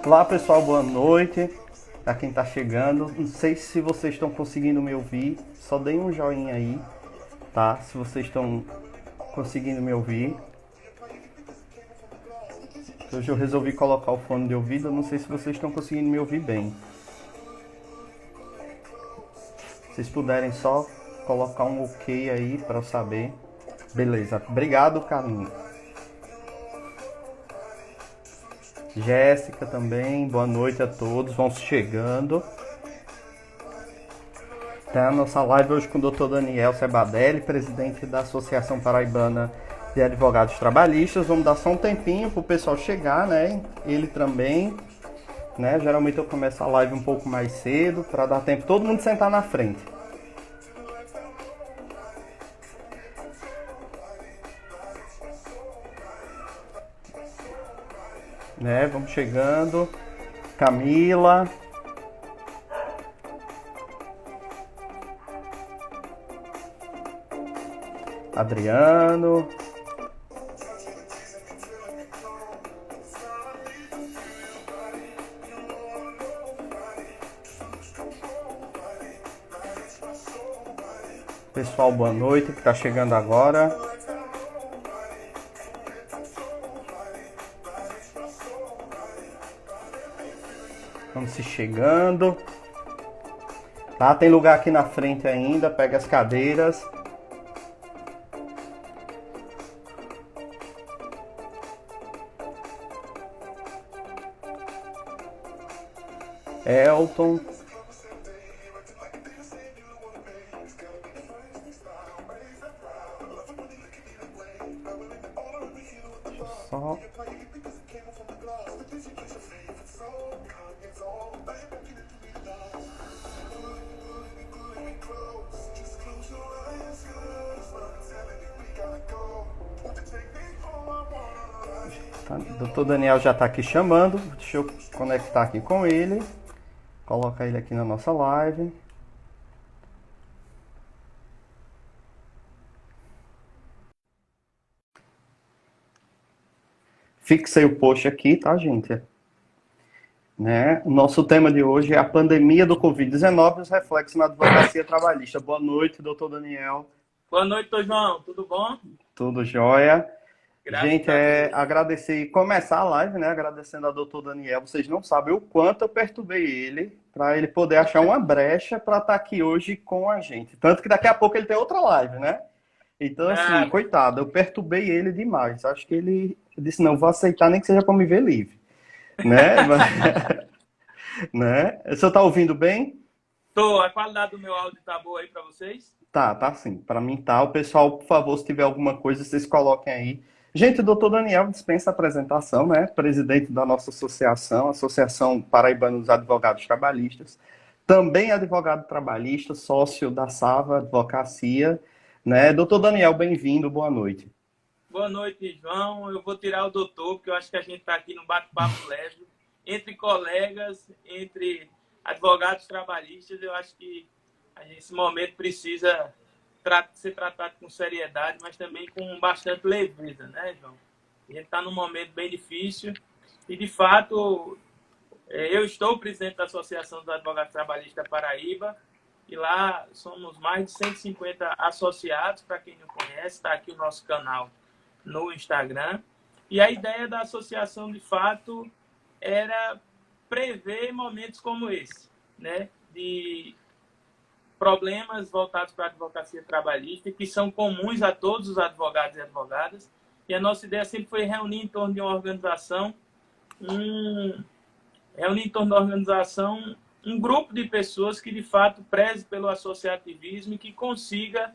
Olá pessoal, boa noite. Para quem está chegando, não sei se vocês estão conseguindo me ouvir, só deem um joinha aí, tá? Se vocês estão conseguindo me ouvir. Hoje eu resolvi colocar o fone de ouvido, não sei se vocês estão conseguindo me ouvir bem. Se vocês puderem só colocar um ok aí para eu saber. Beleza, obrigado, Carlinhos. Jéssica também, boa noite a todos, vão chegando. Tá a nossa live hoje com o Dr. Daniel Sebadelli, presidente da Associação Paraibana de Advogados Trabalhistas. Vamos dar só um tempinho para o pessoal chegar, né? Ele também, né? Geralmente eu começo a live um pouco mais cedo para dar tempo todo mundo sentar na frente. Né? Vamos chegando. Camila. Adriano. Pessoal, boa noite que está chegando agora. Vamos se chegando. Tá, tem lugar aqui na frente ainda, pega as cadeiras. Elton. Deixa eu só. Tá, o Dr. Daniel já está aqui chamando. Deixa eu conectar aqui com ele. Coloca ele aqui na nossa live. Fixei o post aqui, tá, gente? Né? O nosso tema de hoje é a pandemia do Covid-19 e os reflexos na advocacia trabalhista. Boa noite, doutor Daniel. Boa noite, Dr. João. Tudo bom? Tudo jóia? Graças Gente, a Deus. agradecer, começar a live, né? Agradecendo ao doutor Daniel. Vocês não sabem o quanto eu perturbei ele para ele poder achar uma brecha para estar aqui hoje com a gente. Tanto que daqui a pouco ele tem outra live, né? Então, assim, Nada. coitado, eu perturbei ele demais. Acho que ele disse, não, vou aceitar nem que seja para me ver livre. Né? Né? O senhor tá ouvindo bem? A qualidade do meu áudio tá boa aí para vocês? Tá sim. Para mim tá. O pessoal, por favor, se tiver alguma coisa, vocês coloquem aí. Gente, o doutor Daniel dispensa a apresentação, né? Presidente da nossa associação, Associação Paraibana dos Advogados Trabalhistas. Também advogado trabalhista, sócio da Sava Advocacia, né? Doutor Daniel, bem-vindo, boa noite. Boa noite, João. Eu vou tirar o doutor, porque eu acho que a gente está aqui num bate-papo leve, entre colegas, entre advogados trabalhistas. Eu acho que a gente, nesse momento, precisa ser tratado com seriedade, mas também com bastante leveza, né, João? A gente está num momento bem difícil e, de fato, eu estou presidente da Associação dos Advogados Trabalhistas da Paraíba e lá somos mais de 150 associados, para quem não conhece, está aqui o nosso canal no Instagram. E a ideia da associação, de fato, era prever momentos como esse, né? De problemas voltados para a advocacia trabalhista, que são comuns a todos os advogados e advogadas. E a nossa ideia sempre foi reunir em torno de uma organização, um grupo de pessoas que, de fato, preze pelo associativismo e que consiga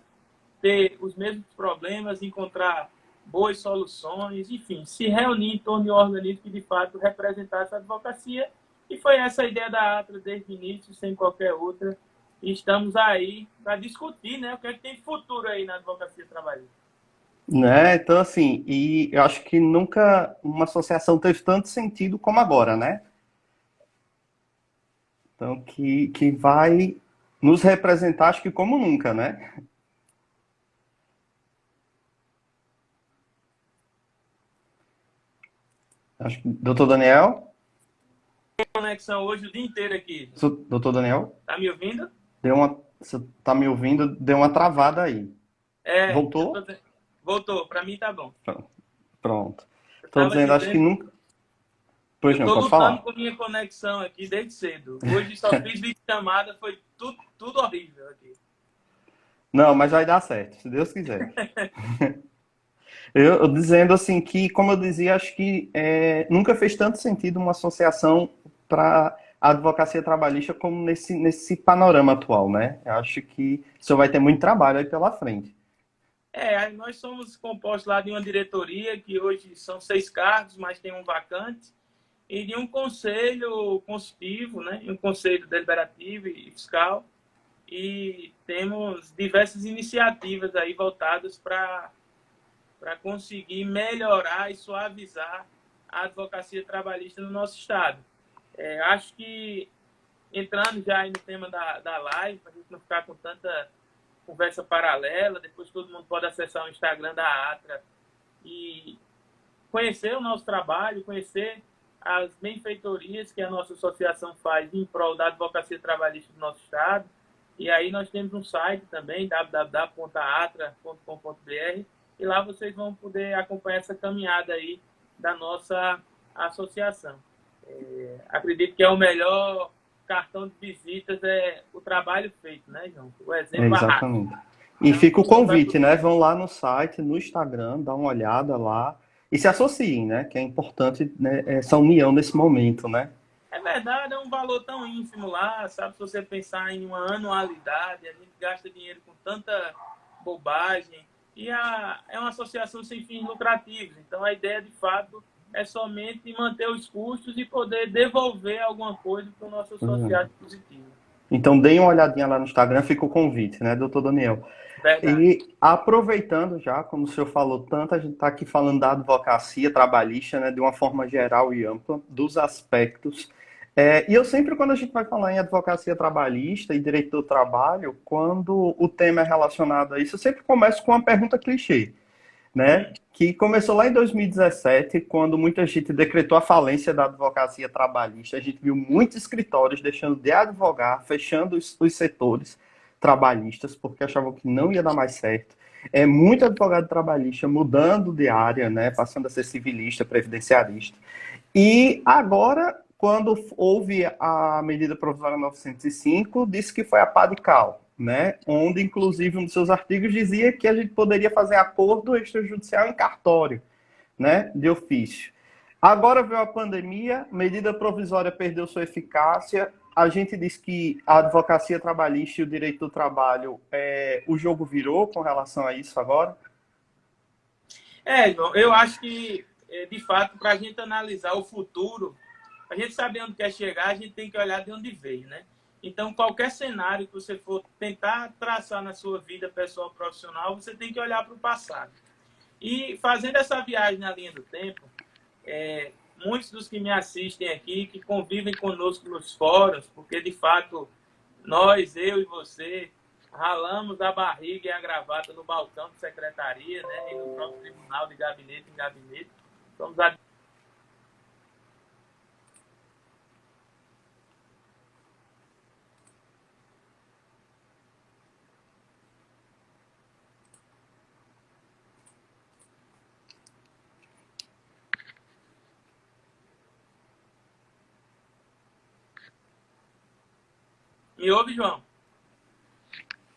ter os mesmos problemas, encontrar boas soluções, enfim, se reunir em torno de um organismo que, de fato, representasse a advocacia. E foi essa a ideia da ATRA desde o início, sem qualquer outra. E estamos aí para discutir, né, o que é que tem de futuro aí na advocacia trabalhista. Né? Então, assim, e eu acho que nunca uma associação teve tanto sentido como agora, né? Então, que vai nos representar, acho que como nunca, né? Acho que, doutor Daniel? conexão hoje o dia inteiro aqui. Doutor Daniel, Tá me ouvindo? você tá me ouvindo? Deu uma travada aí. É, Voltou? voltou. Para mim tá bom. Pronto. Eu Tô tava dizendo, acho que dizendo, nunca. Pois eu não, tô pode lutando falar. com minha conexão aqui desde cedo. Hoje só fiz videochamada, foi tudo horrível aqui. Não, mas vai dar certo, se Deus quiser. Eu dizendo assim que, como eu dizia, acho que nunca fez tanto sentido uma associação para a advocacia trabalhista como nesse panorama atual, né? Eu acho que o senhor vai ter muito trabalho aí pela frente. Nós somos compostos lá de uma diretoria, que hoje são 6 cargos, mas tem um vacante, e de um conselho consultivo, né? Um conselho deliberativo e fiscal, e temos diversas iniciativas aí voltadas para conseguir melhorar e suavizar a advocacia trabalhista no nosso estado. Acho que, entrando já aí no tema da live, para a gente não ficar com tanta conversa paralela, depois todo mundo pode acessar o Instagram da Atra e conhecer o nosso trabalho, conhecer as benfeitorias que a nossa associação faz em prol da advocacia trabalhista do nosso estado. E aí nós temos um site também, www.atra.com.br, e lá vocês vão poder acompanhar essa caminhada aí da nossa associação. Acredito que é o melhor cartão de visitas, é o trabalho feito, né, João? O exemplo barraco. Exatamente. E Então, fica o você vai... convite, né? Vão lá no site, no Instagram, dá uma olhada lá e se associem, né? Que é importante, né, essa união nesse momento, né? É verdade, é um valor tão ínfimo lá, sabe? Se você pensar em uma anualidade, a gente gasta dinheiro com tanta bobagem. E é uma associação sem fins lucrativos. Então, a ideia, de fato, é somente manter os custos e poder devolver alguma coisa para o nosso associado positivo. Então, deem uma olhadinha lá no Instagram, fica o convite, né, doutor Daniel? Verdade. E aproveitando já, como o senhor falou tanto, a gente está aqui falando da advocacia trabalhista, né, de uma forma geral e ampla, dos aspectos. E eu sempre, quando a gente vai falar em advocacia trabalhista e direito do trabalho, quando o tema é relacionado a isso, eu sempre começo com uma pergunta clichê, né? Que começou lá em 2017, quando muita gente decretou a falência da advocacia trabalhista. A gente viu muitos escritórios deixando de advogar, fechando os setores trabalhistas, porque achavam que não ia dar mais certo. Muito advogado trabalhista mudando de área, né? Passando a ser civilista, previdenciarista. E agora, quando houve a medida provisória 905, disse que foi a pá de cal, né? Onde, inclusive, um dos seus artigos dizia que a gente poderia fazer acordo extrajudicial em cartório, né? De ofício. Agora veio a pandemia, medida provisória perdeu sua eficácia. A gente diz que a advocacia trabalhista e o direito do trabalho, o jogo virou com relação a isso agora? João, eu acho que, de fato, para a gente analisar o futuro, a gente saber onde quer chegar, a gente tem que olhar de onde veio, né? Então, qualquer cenário que você for tentar traçar na sua vida pessoal profissional, você tem que olhar para o passado. E fazendo essa viagem na linha do tempo, muitos dos que me assistem aqui, que convivem conosco nos fóruns, porque, de fato, nós, eu e você, ralamos a barriga e a gravata no balcão de secretaria, né, e no próprio tribunal, de gabinete em gabinete. Somos Me ouve, João?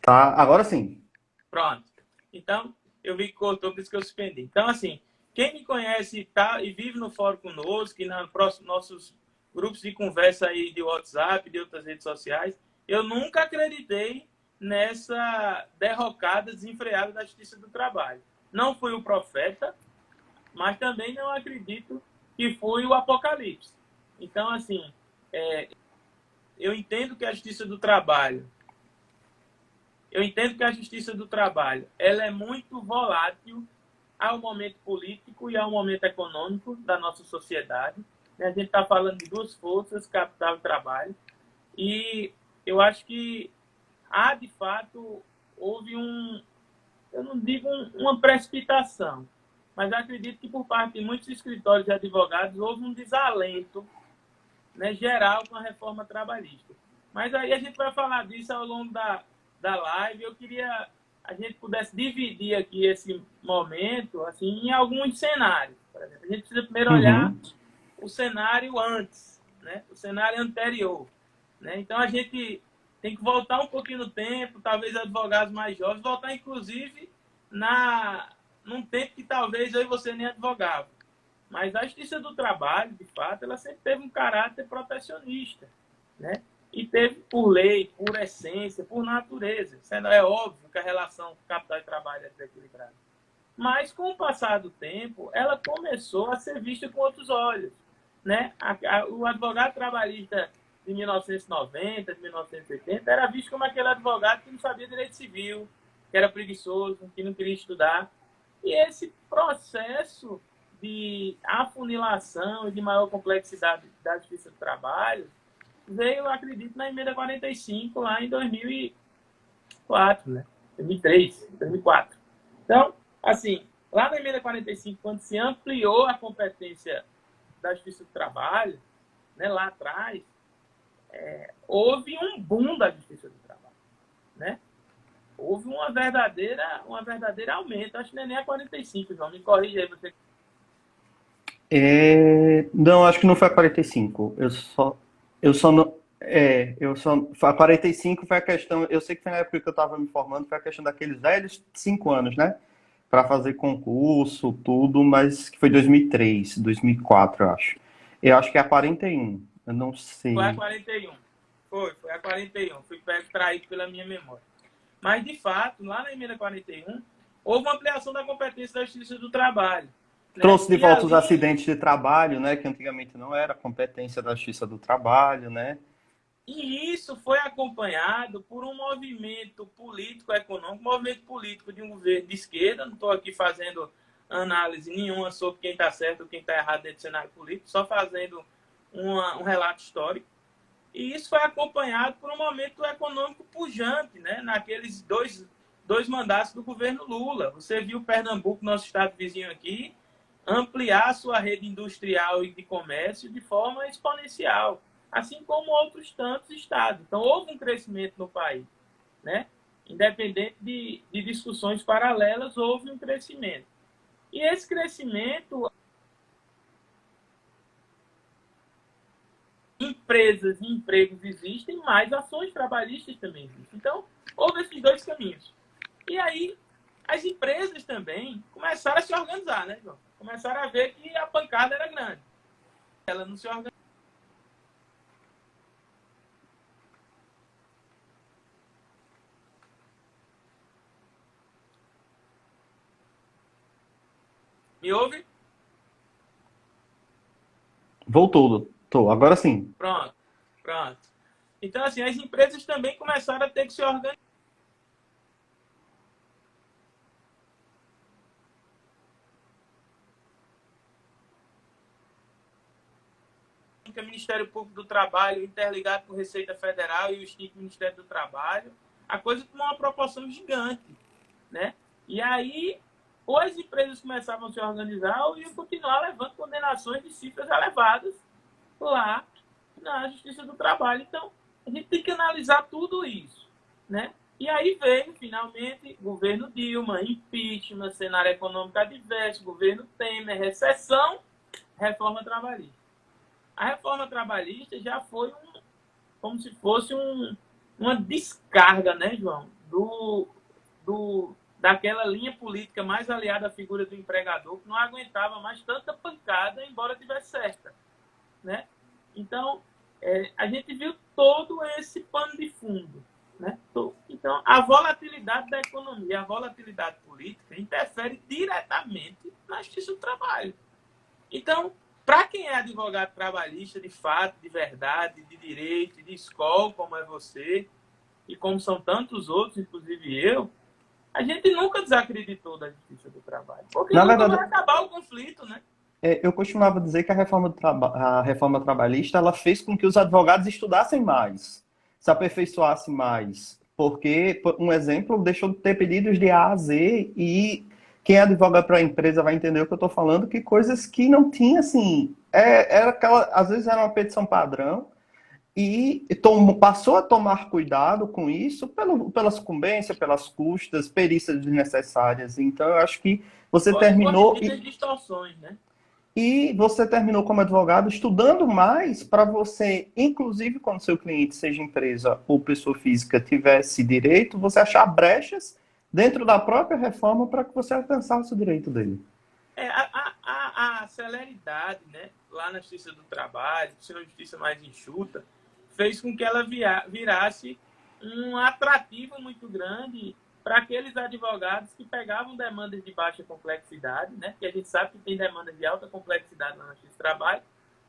Tá, agora sim. Pronto. Então, eu vi que cortou, por isso que eu suspendi. Então, assim, quem me conhece e vive no fórum conosco, e nos nossos grupos de conversa aí de WhatsApp, de outras redes sociais, eu nunca acreditei nessa derrocada desenfreada da Justiça do Trabalho. Não fui o profeta, mas também não acredito que fui o apocalipse. Então, assim, eu entendo que a Justiça do Trabalho ela é muito volátil ao momento político e ao momento econômico da nossa sociedade. A gente está falando de duas forças, capital e trabalho. E eu acho que de fato, houve eu não digo uma precipitação, mas acredito que por parte de muitos escritórios de advogados houve um desalento né, geral com a reforma trabalhista. Mas aí a gente vai falar disso ao longo da live. Eu queria a gente pudesse dividir aqui esse momento assim, em alguns cenários. Por exemplo, a gente precisa primeiro olhar o cenário antes, né, o cenário anterior. Né? Então, a gente tem que voltar um pouquinho no tempo, talvez advogados mais jovens, voltar, inclusive, num tempo que talvez eu e você nem advogava. Mas a Justiça do Trabalho, de fato, ela sempre teve um caráter protecionista, né? E teve por lei, por essência, por natureza. É óbvio que a relação capital e trabalho é desequilibrada. Mas, com o passar do tempo, ela começou a ser vista com outros olhos. Né? O advogado trabalhista de 1990, de 1980, era visto como aquele advogado que não sabia direito civil, que era preguiçoso, que não queria estudar. E esse processo de afunilação e de maior complexidade da Justiça do Trabalho veio, eu acredito, na emenda 45, lá em 2004, né? 2003, 2004. Então, assim, lá na emenda 45, quando se ampliou a competência da Justiça do Trabalho, né, lá atrás, houve um boom da Justiça do Trabalho, né? Houve uma verdadeira aumento. Acho que não é nem a 45, João. Me corrija aí você. Não, acho que não foi a 45. Eu só não. A 45 foi a questão. Eu sei que foi na época que eu estava me formando, foi a questão daqueles velhos 5 anos, né? Para fazer concurso, tudo, mas que foi 2003, 2004, eu acho. Eu acho que é a 41, eu não sei. Foi a 41. Foi a 41. Fui traído pela minha memória. Mas, de fato, lá na emenda 41, houve uma ampliação da competência da Justiça do Trabalho. Né? Trouxe de volta os acidentes de trabalho, né? Que antigamente não era competência da Justiça do Trabalho, né? E isso foi acompanhado por um movimento político-econômico, movimento político de um governo de esquerda. Não estou aqui fazendo análise nenhuma sobre quem está certo ou quem está errado dentro do cenário político, só fazendo um relato histórico. E isso foi acompanhado por um momento econômico pujante, né? Naqueles dois mandatos do governo Lula. Você viu Pernambuco, nosso estado vizinho aqui, ampliar sua rede industrial e de comércio de forma exponencial, assim como outros tantos estados. Então, houve um crescimento no país, né? Independente de discussões paralelas, houve um crescimento. E esse crescimento, empresas e empregos existem, mas ações trabalhistas também existem. Então, houve esses dois caminhos. E aí, as empresas também começaram a se organizar, né, João? Começaram a ver que a pancada era grande. Ela não se organizava. Me ouve? Voltou, agora sim. Pronto. Então, assim, as empresas também começaram a ter que se organizar. O Ministério Público do Trabalho interligado com a Receita Federal e o extinto Ministério do Trabalho, a coisa tomou uma proporção gigante, né? E aí, ou as empresas começavam a se organizar ou iam continuar levando condenações de cifras elevadas lá na Justiça do Trabalho. Então, a gente tem que analisar tudo isso, né? E aí veio, finalmente, governo Dilma, impeachment, cenário econômico adverso, governo Temer, recessão, reforma trabalhista. A reforma trabalhista já foi como se fosse uma descarga, né, João, daquela linha política mais aliada à figura do empregador, que não aguentava mais tanta pancada, embora tivesse certa, né? Então, a gente viu todo esse pano de fundo, né? Então, a volatilidade da economia, a volatilidade política interfere diretamente na Justiça do Trabalho. Então, para quem é advogado trabalhista, de fato, de verdade, de direito, de escola, como é você, e como são tantos outros, inclusive eu, a gente nunca desacreditou da Justiça do Trabalho. Porque nunca vai acabar o conflito, né? Eu costumava dizer que a reforma trabalhista ela fez com que os advogados estudassem mais, se aperfeiçoassem mais. Porque, um exemplo, deixou de ter pedidos de A a Z e quem advoga para a empresa vai entender o que eu estou falando, que coisas que não tinha, assim, era aquela, às vezes era uma petição padrão, e passou a tomar cuidado com isso pela sucumbência, pelas custas, perícias desnecessárias. Então, eu acho que você Pode terminou corrigir as distorções, né? e você terminou como advogado estudando mais para você, inclusive quando seu cliente, seja empresa ou pessoa física, tivesse direito, você achar brechas dentro da própria reforma para que você alcançasse o direito dele. A celeridade, né, lá na Justiça do Trabalho, ser uma justiça mais enxuta, fez com que ela virasse um atrativo muito grande para aqueles advogados que pegavam demandas de baixa complexidade, né, que a gente sabe que tem demandas de alta complexidade lá na Justiça do Trabalho,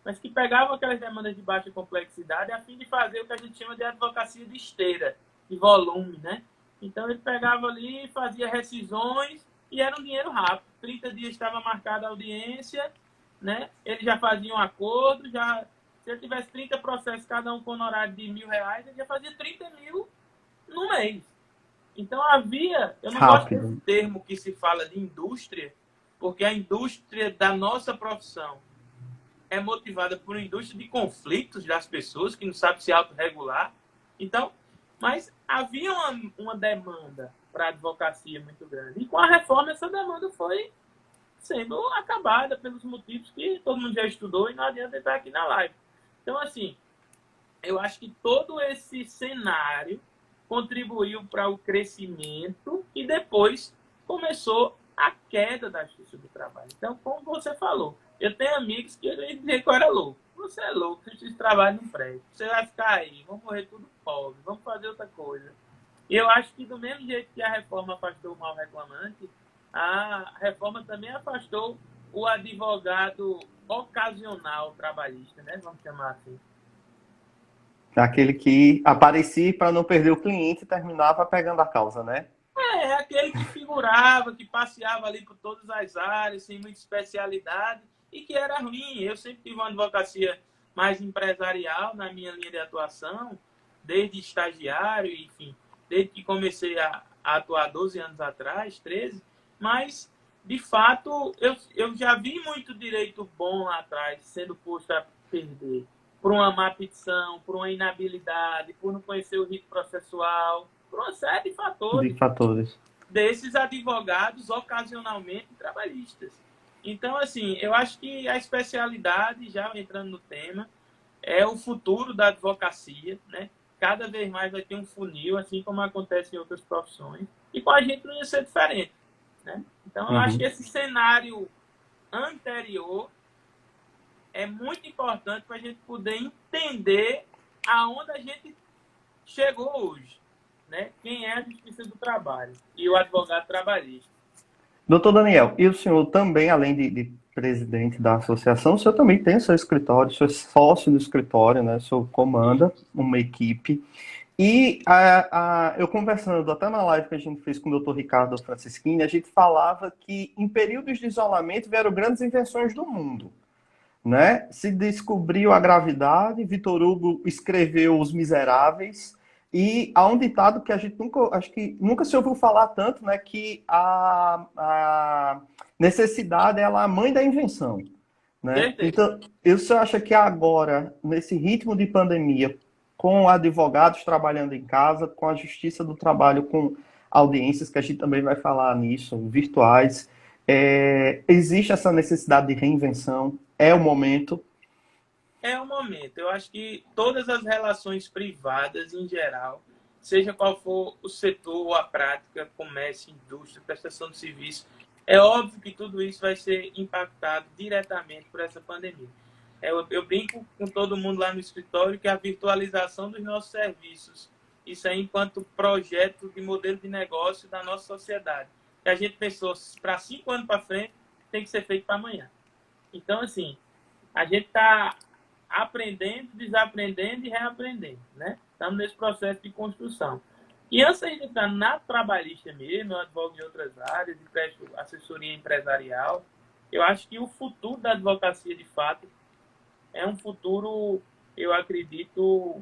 mas que pegavam aquelas demandas de baixa complexidade a fim de fazer o que a gente chama de advocacia de esteira, de volume, né? Então ele pegava ali, fazia rescisões e era um dinheiro rápido. 30 dias estava marcada a audiência, né? Ele já fazia um acordo, já se ele tivesse 30 processos, cada um com honorário de R$ 1.000, ele já fazia 30 mil no mês. Então havia, eu não gosto desse Rápido. termo que se fala de indústria, porque a indústria da nossa profissão é motivada por uma indústria de conflitos das pessoas que não sabem se autorregular. Então, mas havia uma demanda para a advocacia muito grande. E com a reforma, essa demanda foi sendo acabada pelos motivos que todo mundo já estudou e não adianta estar aqui na live. Então, assim, eu acho que todo esse cenário contribuiu para o crescimento e depois começou a queda da Justiça do Trabalho. Então, como você falou, eu tenho amigos que ele dizia que eu era louco. Você é louco, você de trabalho não presta. Você vai ficar aí, vamos morrer tudo pobre, vamos fazer outra coisa. E eu acho que do mesmo jeito que a reforma afastou o mal reclamante, a reforma também afastou o advogado ocasional trabalhista, né? Vamos chamar assim. Aquele que aparecia para não perder o cliente e terminava pegando a causa, né? É aquele que figurava, que passeava ali por todas as áreas, sem muita especialidade, e que era ruim. Eu sempre tive uma advocacia mais empresarial na minha linha de atuação, desde estagiário, enfim, desde que comecei a atuar 12 anos atrás, 13, mas, de fato, eu já vi muito direito bom lá atrás sendo posto a perder por uma má petição, por uma inabilidade, por não conhecer o rito processual, por uma série de De fatores fatores. desses advogados ocasionalmente trabalhistas. Então, assim, eu acho que a especialidade, já entrando no tema, é o futuro da advocacia, né? Cada vez mais vai ter um funil, assim como acontece em outras profissões, e com a gente não ia ser diferente, né? Então, eu acho que esse cenário anterior é muito importante para a gente poder entender aonde a gente chegou hoje, né? Quem é a Justiça do Trabalho e o advogado trabalhista. Doutor Daniel, e o senhor também, além de presidente da associação, o senhor também tem o seu escritório, o senhor é sócio do escritório, né? O senhor comanda uma equipe. E eu conversando até na live que a gente fez com o doutor Ricardo Francisquini, a gente falava que em períodos de isolamento vieram grandes invenções do mundo, né? Se descobriu a gravidade, Vitor Hugo escreveu Os Miseráveis, e há um ditado que a gente nunca, acho que nunca se ouviu falar tanto, né? Que a necessidade é a mãe da invenção, né? Então, você acha que agora, nesse ritmo de pandemia, com advogados trabalhando em casa, com a Justiça do Trabalho, com audiências, que a gente também vai falar nisso, virtuais, existe essa necessidade de reinvenção? É o momento? É o momento. Eu acho que todas as relações privadas, em geral, seja qual for o setor ou a prática, comércio, indústria, prestação de serviço, é óbvio que tudo isso vai ser impactado diretamente por essa pandemia. Eu brinco com todo mundo lá no escritório que a virtualização dos nossos serviços, isso é enquanto projeto de modelo de negócio da nossa sociedade. Que a gente pensou, para 5 anos para frente, tem que ser feito para amanhã. Então, assim, a gente está aprendendo, desaprendendo e reaprendendo, né? Estamos nesse processo de construção. E antes de entrar na trabalhista mesmo, eu advogo em outras áreas e presto assessoria empresarial, eu acho que o futuro da advocacia, de fato, é um futuro, eu acredito,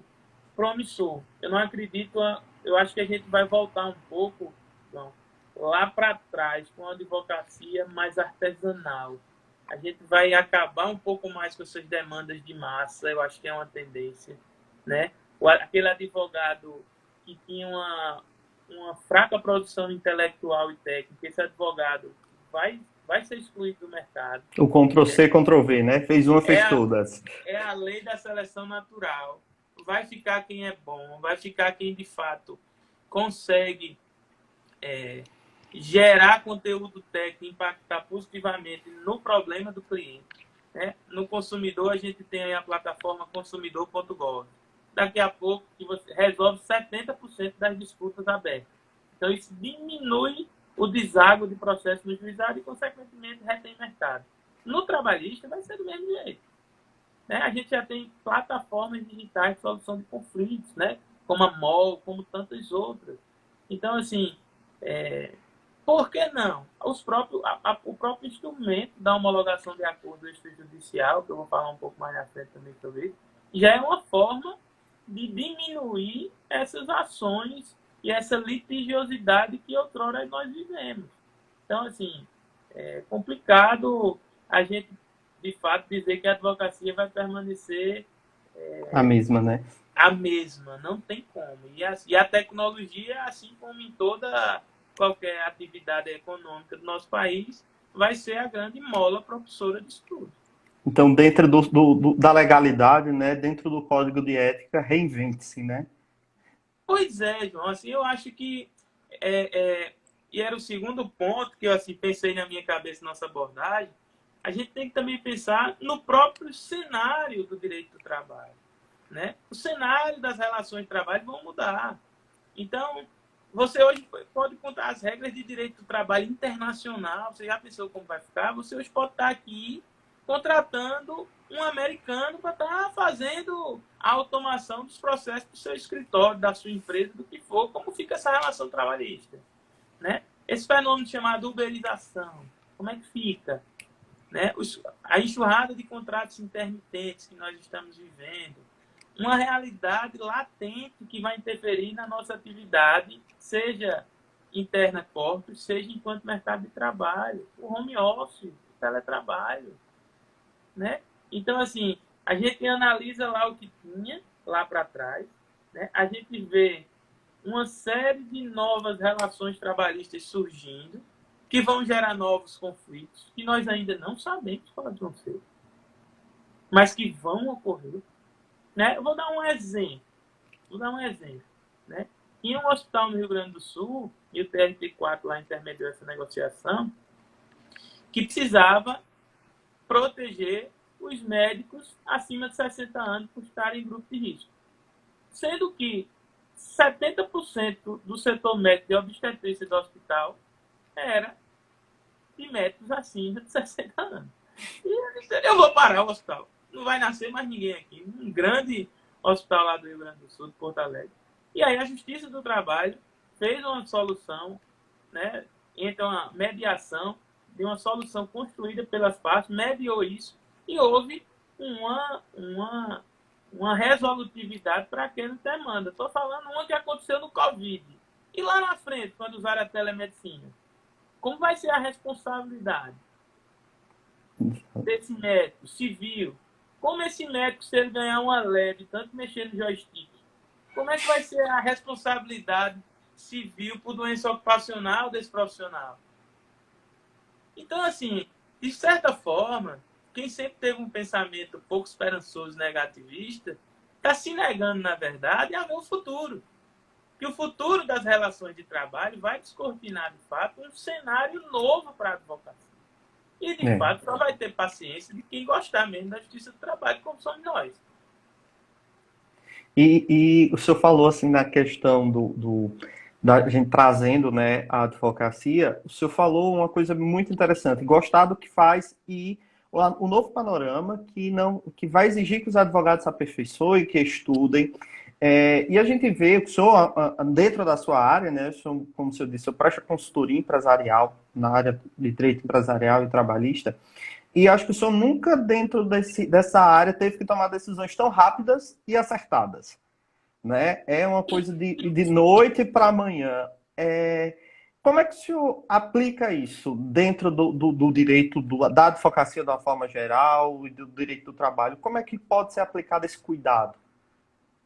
promissor. Eu não acredito, eu acho que a gente vai voltar um pouco, João, lá para trás com a advocacia mais artesanal. A gente vai acabar um pouco mais com essas demandas de massa, eu acho que é uma tendência, né? Aquele advogado que tinha uma fraca produção intelectual e técnica, esse advogado vai ser excluído do mercado. O Ctrl+C, Ctrl+V, né? Fez uma, fez todas. É a lei da seleção natural. Vai ficar quem é bom, vai ficar quem de fato consegue gerar conteúdo técnico, impactar positivamente no problema do cliente. Né? No consumidor, a gente tem aí a plataforma consumidor.gov. Daqui a pouco, que você resolve 70% das disputas abertas. Então, isso diminui o deságua de processo no juizado e, consequentemente, retém mercado. No trabalhista, vai ser do mesmo jeito. Né? A gente já tem plataformas digitais de solução de conflitos, né? Como a MOL, como tantas outras. Então, assim, por que não? O próprio instrumento da homologação de acordo extrajudicial, que eu vou falar um pouco mais na frente também sobre isso, já é uma forma de diminuir essas ações e essa litigiosidade que outrora nós vivemos. Então, assim, é complicado a gente, de fato, dizer que a advocacia vai permanecer a mesma, né? A mesma, não tem como. E a tecnologia, assim como em toda qualquer atividade econômica do nosso país, vai ser a grande mola propulsora disso tudo. Então, dentro da legalidade, né, dentro do código de ética, reinvente-se, né? Pois é, João. Assim, eu acho que e era o segundo ponto que eu assim, pensei na minha cabeça, nossa abordagem, a gente tem que também pensar no próprio cenário do direito do trabalho. Né? O cenário das relações de trabalho vão mudar. Então, você hoje pode contar as regras de direito do trabalho internacional, você já pensou como vai ficar? Você hoje pode estar aqui contratando um americano para estar fazendo a automação dos processos do seu escritório, da sua empresa, do que for, como fica essa relação trabalhista. Né? Esse fenômeno chamado uberização, como é que fica? Né? A enxurrada de contratos intermitentes que nós estamos vivendo, uma realidade latente que vai interferir na nossa atividade, seja interna corpus, seja enquanto mercado de trabalho, o home office, o teletrabalho. Né? Então, assim, a gente analisa lá o que tinha, lá para trás, né? A gente vê uma série de novas relações trabalhistas surgindo, que vão gerar novos conflitos, que nós ainda não sabemos quais vão ser, mas que vão ocorrer. Né? Eu vou dar um exemplo. Né? Em um hospital no Rio Grande do Sul, e o TRT4 lá intermediou essa negociação, que precisava proteger os médicos acima de 60 anos por estarem em grupo de risco. Sendo que 70% do setor médico de obstetrícia do hospital era de médicos acima de 60 anos. E eu vou parar o hospital. Não vai nascer mais ninguém aqui. Um grande hospital lá do Rio Grande do Sul, de Porto Alegre. E aí a Justiça do Trabalho fez uma solução, né, entre uma mediação de uma solução construída pelas partes, mediou isso e houve uma resolutividade para aquela demanda. Estou falando uma que aconteceu no Covid. E lá na frente, quando usaram a telemedicina? Como vai ser a responsabilidade desse médico civil? Como esse médico, se ele ganhar uma leve, tanto mexer no joystick, como é que vai ser a responsabilidade civil por doença ocupacional desse profissional? Então, assim, de certa forma, quem sempre teve um pensamento pouco esperançoso, negativista, está se negando, na verdade, a ver o futuro. Que o futuro das relações de trabalho vai descortinar, de fato, um cenário novo para a advocacia. E, de fato, só vai ter paciência de quem gostar mesmo da justiça do trabalho, como somos nós. E o senhor falou, assim, na questão da gente trazendo, né, a advocacia, o senhor falou uma coisa muito interessante, gostar do que faz e o novo panorama que vai exigir que os advogados se aperfeiçoem, que estudem. E a gente vê que o senhor, dentro da sua área, né, como o senhor disse, o senhor presta consultoria empresarial na área de direito empresarial e trabalhista, e acho que o senhor nunca, dentro dessa área, teve que tomar decisões tão rápidas e acertadas. Né? É uma coisa de noite para amanhã. Como é que o senhor aplica isso dentro do direito, da advocacia de uma forma geral e do direito do trabalho? Como é que pode ser aplicado esse cuidado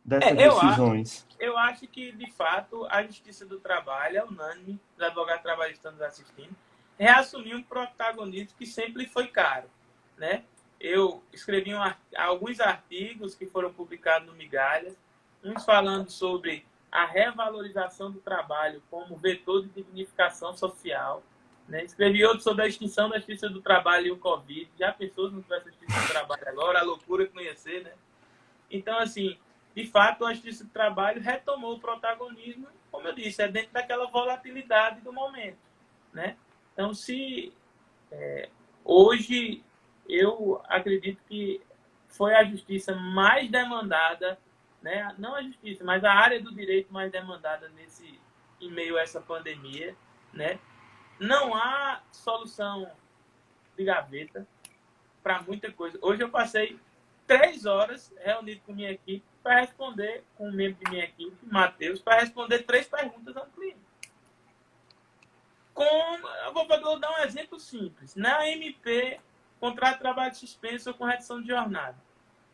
dessas É, eu, a- decisões? eu acho que, de fato, a Justiça do Trabalho, é unânime, os advogados trabalhistas nos assistindo, reassumir um protagonismo que sempre foi caro, né? Eu escrevi alguns artigos que foram publicados no Migalhas, uns falando sobre a revalorização do trabalho como vetor de dignificação social, né? Escrevi outro sobre a extinção da Justiça do Trabalho e o Covid. Já pensou se não tivesse a Justiça do Trabalho agora? A loucura que não ia ser, né? Então, assim, de fato, a Justiça do Trabalho retomou o protagonismo, como eu disse, é dentro daquela volatilidade do momento, né? Então, se hoje eu acredito que foi a justiça mais demandada, né? Não a justiça, mas a área do direito mais demandada em meio a essa pandemia, né? Não há solução de gaveta para muita coisa. Hoje eu passei 3 horas reunido com minha equipe para responder, com um membro de minha equipe, Matheus, para responder 3 perguntas ao cliente. Vou dar um exemplo simples. Na MP, contrato de trabalho suspenso ou com redução de jornada.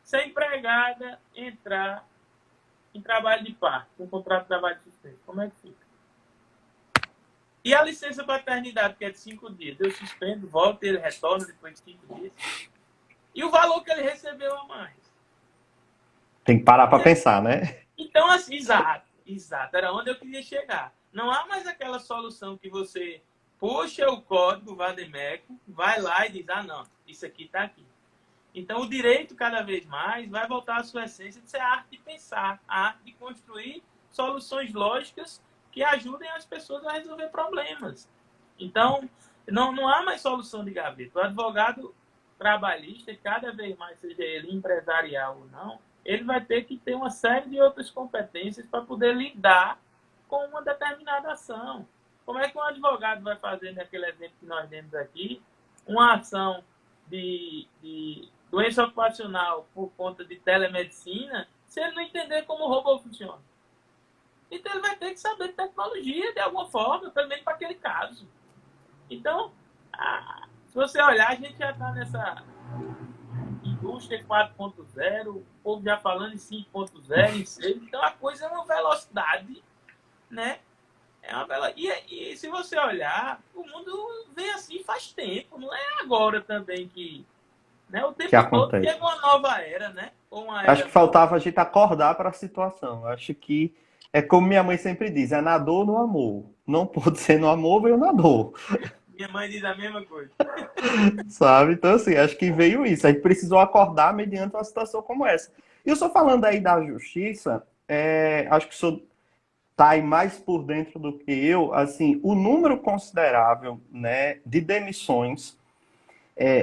Se a empregada entrar em trabalho de parto, com contrato de trabalho suspenso, como é que fica? E a licença paternidade, que é de 5 dias, eu suspendo, volto, ele retorna depois de 5 dias. E o valor que ele recebeu a mais? Tem que parar para pensar, né? Então, assim, exato, era onde eu queria chegar. Não há mais aquela solução que você puxa o código Vademécum, vai lá e diz, não, isso aqui está aqui. Então, o direito, cada vez mais, vai voltar à sua essência de ser a arte de pensar, a arte de construir soluções lógicas que ajudem as pessoas a resolver problemas. Então, não há mais solução de gaveta. O advogado trabalhista, cada vez mais, seja ele empresarial ou não, ele vai ter que ter uma série de outras competências para poder lidar com uma determinada ação. Como é que um advogado vai fazer, naquele exemplo que nós demos aqui, uma ação de doença ocupacional por conta de telemedicina, se ele não entender como o robô funciona? Então ele vai ter que saber de tecnologia de alguma forma, pelo menos para aquele caso. Então, se você olhar, a gente já está nessa indústria 4.0, o povo já falando em 5.0, em 6. Então a coisa é uma velocidade, né? E se você olhar, o mundo vem assim faz tempo, não é agora também que, né? O Que tempo todo acontece. chega uma nova era, né? Ou uma Acho era que faltava a gente acordar para a situação. Acho que é como minha mãe sempre diz, é na dor ou no amor. Não pode ser no amor, veio na dor, minha mãe diz a mesma coisa. sabe? Então, assim, acho que veio isso. A gente precisou acordar mediante uma situação como essa. E eu só falando aí da justiça, acho que o senhor está aí mais por dentro do que eu, assim, o número considerável, né, de demissões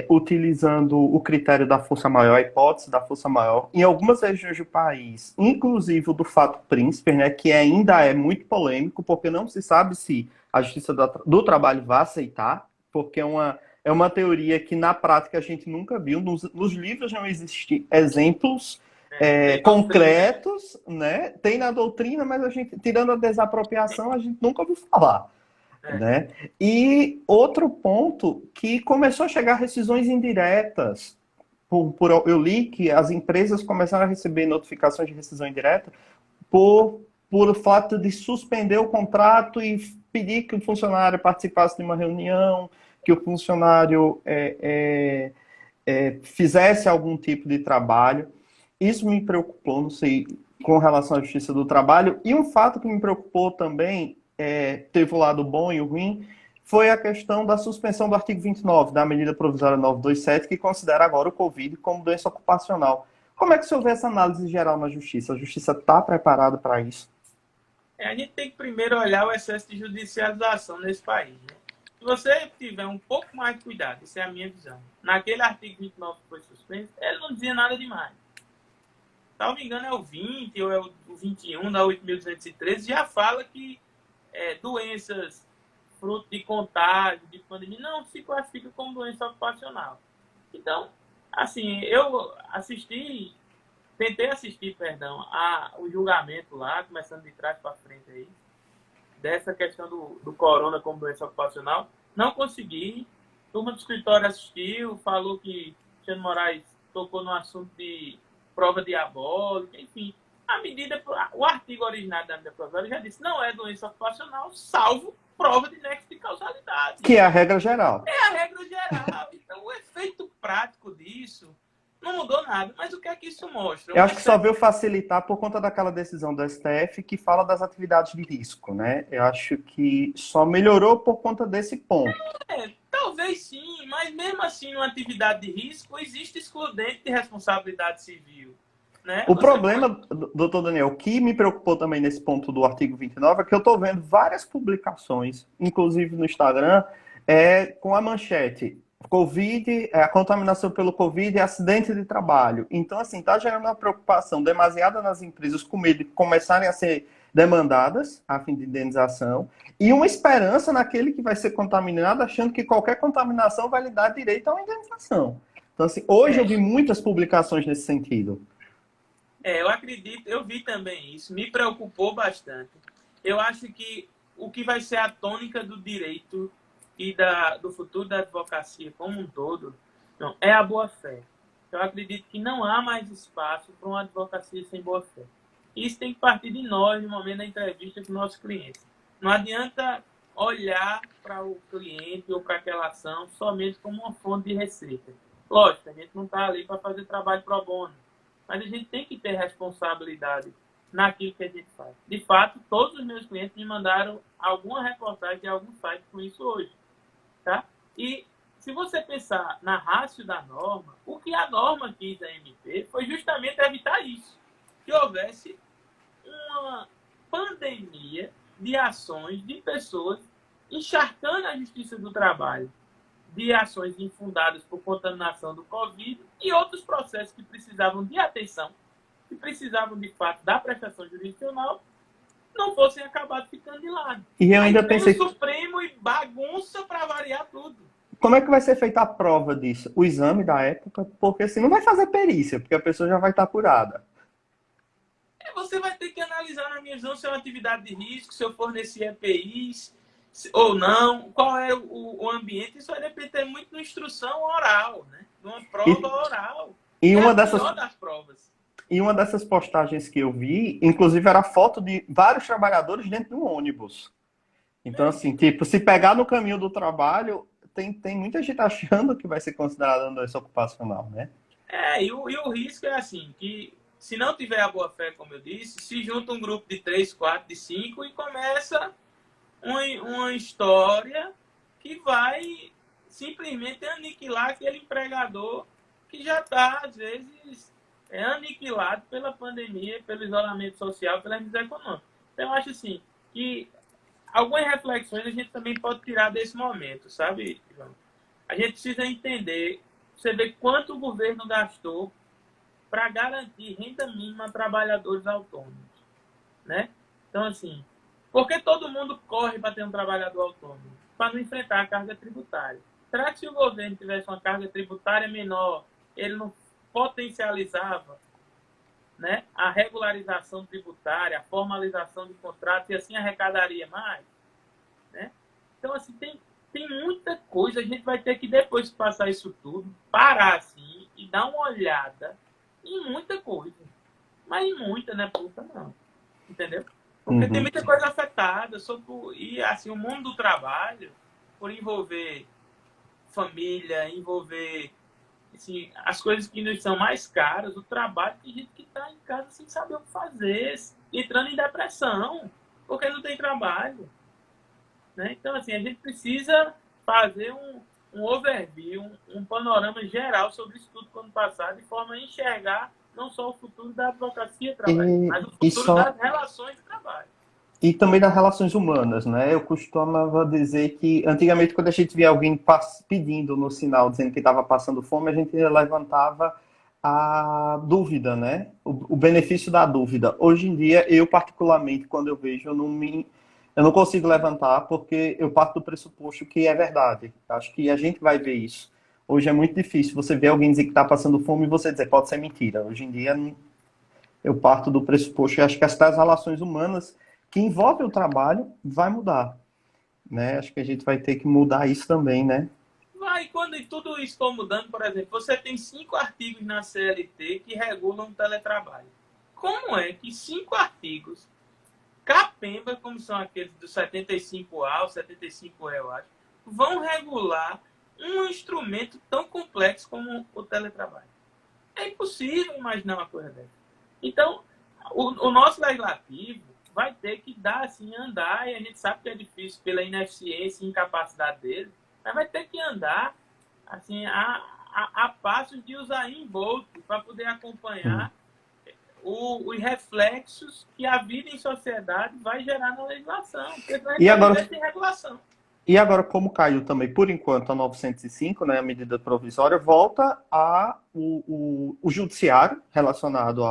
utilizando o critério da força maior, a hipótese da força maior, em algumas regiões do país, inclusive o do fato príncipe, né, que ainda é muito polêmico, porque não se sabe se a Justiça do Trabalho vai aceitar, porque é uma teoria que na prática a gente nunca viu, nos livros não existem exemplos Tem doutrina. concretos, né? Tem na doutrina, mas a gente, tirando a desapropriação, a gente nunca ouviu falar. É. Né? E outro ponto que começou a chegar rescisões indiretas. Eu li que as empresas começaram a receber notificações de rescisão indireta por o fato de suspender o contrato e pedir que o funcionário participasse de uma reunião, que o funcionário fizesse algum tipo de trabalho. Isso me preocupou, não sei, com relação à justiça do trabalho. E um fato que me preocupou também, teve o lado bom e o ruim, foi a questão da suspensão do artigo 29 da medida provisória 927, que considera agora o Covid como doença ocupacional. Como é que o senhor vê essa análise geral na justiça? A justiça está preparada para isso? A gente tem que primeiro olhar o excesso de judicialização nesse país, né? Se você tiver um pouco mais de cuidado, essa é a minha visão. Naquele artigo 29 que foi suspenso, ele não dizia nada demais. Salvo engano, é o 20 ou é o 21 da 8.213, já fala que doenças fruto de contágio, de pandemia, não se classifica como doença ocupacional. Então, assim, eu tentei assistir, perdão, o julgamento lá, começando de trás para frente aí. dessa questão do corona como doença ocupacional. Não consegui. Turma do escritório assistiu, falou que Cristiano Moraes tocou no assunto de prova diabólica, enfim. A medida, o artigo originário da medida provisória já disse, não é doença ocupacional, salvo prova de nexo de causalidade. Que é a regra geral. É a regra geral. Então, o efeito prático disso não mudou nada. Mas o que é que isso mostra? Eu acho que só veio facilitar por conta daquela decisão do STF que fala das atividades de risco, né? Eu acho que só melhorou por conta desse ponto. Talvez sim, mas mesmo assim, numa atividade de risco, existe excludente de responsabilidade civil. Né? O problema, doutor Daniel, o que me preocupou também nesse ponto do artigo 29 é que eu estou vendo várias publicações, inclusive no Instagram, com a manchete Covid, a contaminação pelo Covid e acidente de trabalho. Então, assim, está gerando uma preocupação demasiada nas empresas com medo de começarem a ser demandadas a fim de indenização e uma esperança naquele que vai ser contaminado achando que qualquer contaminação vai lhe dar direito a uma indenização. Então, assim, hoje eu vi muitas publicações nesse sentido. Eu acredito, eu vi também isso, me preocupou bastante. Eu acho que o que vai ser a tônica do direito e do futuro da advocacia como um todo, não, é a boa-fé. Eu acredito que não há mais espaço para uma advocacia sem boa-fé. Isso tem que partir de nós no momento da entrevista com nossos clientes. Não adianta olhar para o cliente ou para aquela ação somente como uma fonte de receita. Lógico, a gente não está ali para fazer trabalho pro bono, mas a gente tem que ter responsabilidade naquilo que a gente faz. De fato, todos os meus clientes me mandaram alguma reportagem de algum site com isso hoje. Tá? E se você pensar na ratio da norma, o que a norma quis da MP foi justamente evitar isso. Que houvesse uma pandemia de ações de pessoas encharcando a justiça do trabalho, de ações infundadas por contaminação do Covid e outros processos que precisavam de atenção, que precisavam, de fato, da prestação jurisdicional, não fossem acabados ficando de lado. E eu ainda pensei o Supremo e bagunça para variar tudo. Como é que vai ser feita a prova disso? O exame da época? Porque assim, não vai fazer perícia, porque a pessoa já vai estar curada. Você vai ter que analisar, na minha visão, se é uma atividade de risco, se eu fornecer EPIs ou não, qual é o ambiente. Isso vai depender muito da instrução oral, né? De uma prova oral. E uma das provas. E uma dessas postagens que eu vi, inclusive, era foto de vários trabalhadores dentro de um ônibus. Então, assim, tipo, se pegar no caminho do trabalho, tem muita gente achando que vai ser considerada uma doença ocupacional, né? E o risco é assim, que se não tiver a boa-fé, como eu disse, se junta um grupo de 3, 4, de 5 e começa uma história que vai simplesmente aniquilar aquele empregador que já está, às vezes, aniquilado pela pandemia, pelo isolamento social, pela crise econômica. Então, eu acho assim, que algumas reflexões a gente também pode tirar desse momento, sabe, João? A gente precisa entender, você vê quanto o governo gastou para garantir renda mínima a trabalhadores autônomos, né? Então, assim, por que todo mundo corre para ter um trabalhador autônomo? Para não enfrentar a carga tributária. Será que se o governo tivesse uma carga tributária menor, ele não potencializava, né, a regularização tributária, a formalização de contratos e assim arrecadaria mais? Né? Então, assim, tem muita coisa. A gente vai ter que, depois de passar isso tudo, parar assim e dar uma olhada em muita coisa. Mas em muita, né? Pouca não. Entendeu? Porque tem muita coisa afetada. E assim, o mundo do trabalho, por envolver família, envolver assim, as coisas que nos são mais caras, o trabalho, tem gente que está em casa sem saber o que fazer, entrando em depressão, porque não tem trabalho. Né? Então, assim, a gente precisa fazer um overview, um panorama geral sobre isso tudo quando passar, de forma a enxergar não só o futuro da advocacia trabalho, mas o futuro das relações de trabalho. E também das relações humanas, né? Eu costumava dizer que, antigamente, quando a gente via alguém pedindo no sinal, dizendo que estava passando fome, a gente levantava a dúvida, né? O benefício da dúvida. Hoje em dia, eu particularmente, quando eu vejo, eu não consigo levantar, porque eu parto do pressuposto que é verdade. Acho que a gente vai ver isso. Hoje é muito difícil você ver alguém dizer que está passando fome e você dizer, pode ser mentira. Hoje em dia, eu parto do pressuposto, e acho que as relações humanas que envolve o trabalho vai mudar, né? Acho que a gente vai ter que mudar isso também, né? Vai, quando tudo isso for mudando, por exemplo, você tem 5 artigos na CLT que regulam o teletrabalho. Como é que 5 artigos, capemba, como são aqueles do 75A, o 75E, eu acho, vão regular um instrumento tão complexo como o teletrabalho? É impossível imaginar uma coisa dessa. Então, o nosso legislativo vai ter que dar, assim, andar, e a gente sabe que é difícil pela ineficiência e incapacidade dele, mas vai ter que andar assim, a passos de usar envolto para poder acompanhar os reflexos que a vida em sociedade vai gerar na legislação. Porque não E agora, tem regulação. e agora, como caiu também, por enquanto, a 905, né, a medida provisória, volta o judiciário relacionado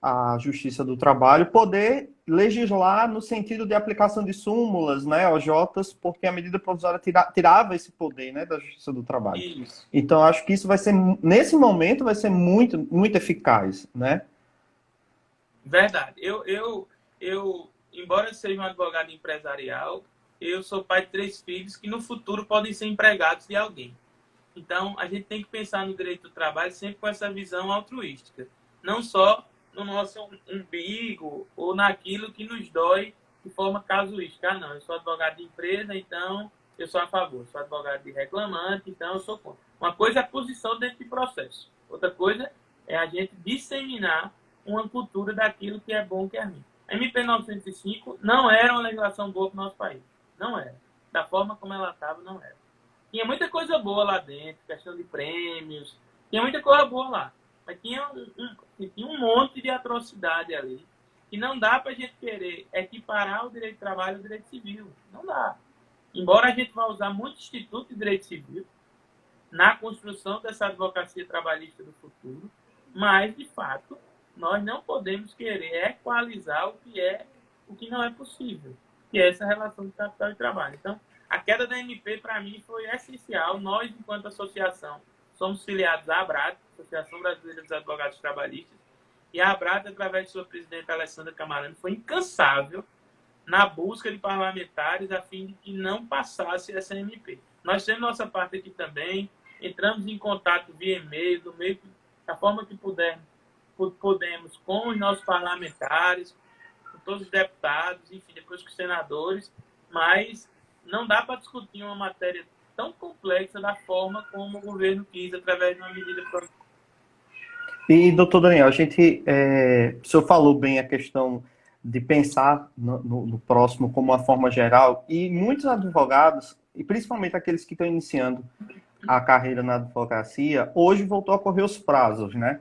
à Justiça do Trabalho poder legislar no sentido de aplicação de súmulas, né, OJs, porque a medida provisória tirava esse poder, né, da Justiça do Trabalho. Isso. Então, acho que isso vai ser, nesse momento, vai ser muito, muito eficaz, né? Verdade. Embora seja um advogado empresarial, eu sou pai de 3 filhos que no futuro podem ser empregados de alguém. Então, a gente tem que pensar no direito do trabalho sempre com essa visão altruística. Não só no nosso umbigo ou naquilo que nos dói de forma casuística. Ah, não, eu sou advogado de empresa, então eu sou a favor. Eu sou advogado de reclamante, então eu sou contra. Uma coisa é a posição dentro de processo. Outra coisa é a gente disseminar uma cultura daquilo que é bom, que é ruim. A MP 905 não era uma legislação boa para o nosso país. Não era. Da forma como ela estava, não era. Tinha muita coisa boa lá dentro, questão de prêmios, tinha muita coisa boa lá. Mas tinha um monte de atrocidade ali. E não dá para a gente querer equiparar o direito de trabalho ao direito civil. Não dá. Embora a gente vá usar muito instituto de direito civil na construção dessa advocacia trabalhista do futuro, mas, de fato, nós não podemos querer equalizar o que não é possível, que é essa relação de capital e trabalho. Então, a queda da MP, para mim, foi essencial. Nós, enquanto associação, somos filiados à ABRAD, Associação Brasileira dos Advogados Trabalhistas, e a ABRAD, através de sua presidente Alessandra Camarano, foi incansável na busca de parlamentares a fim de que não passasse essa MP. Nós temos nossa parte aqui também, entramos em contato via e-mail, da forma que podemos com os nossos parlamentares, com todos os deputados, enfim, depois com os senadores, mas não dá para discutir uma matéria tão complexa da forma como o governo quis, através de uma medida provisória. E, doutor Daniel, o senhor falou bem a questão de pensar no próximo como uma forma geral, e muitos advogados, e principalmente aqueles que estão iniciando a carreira na advocacia, hoje voltou a correr os prazos, né?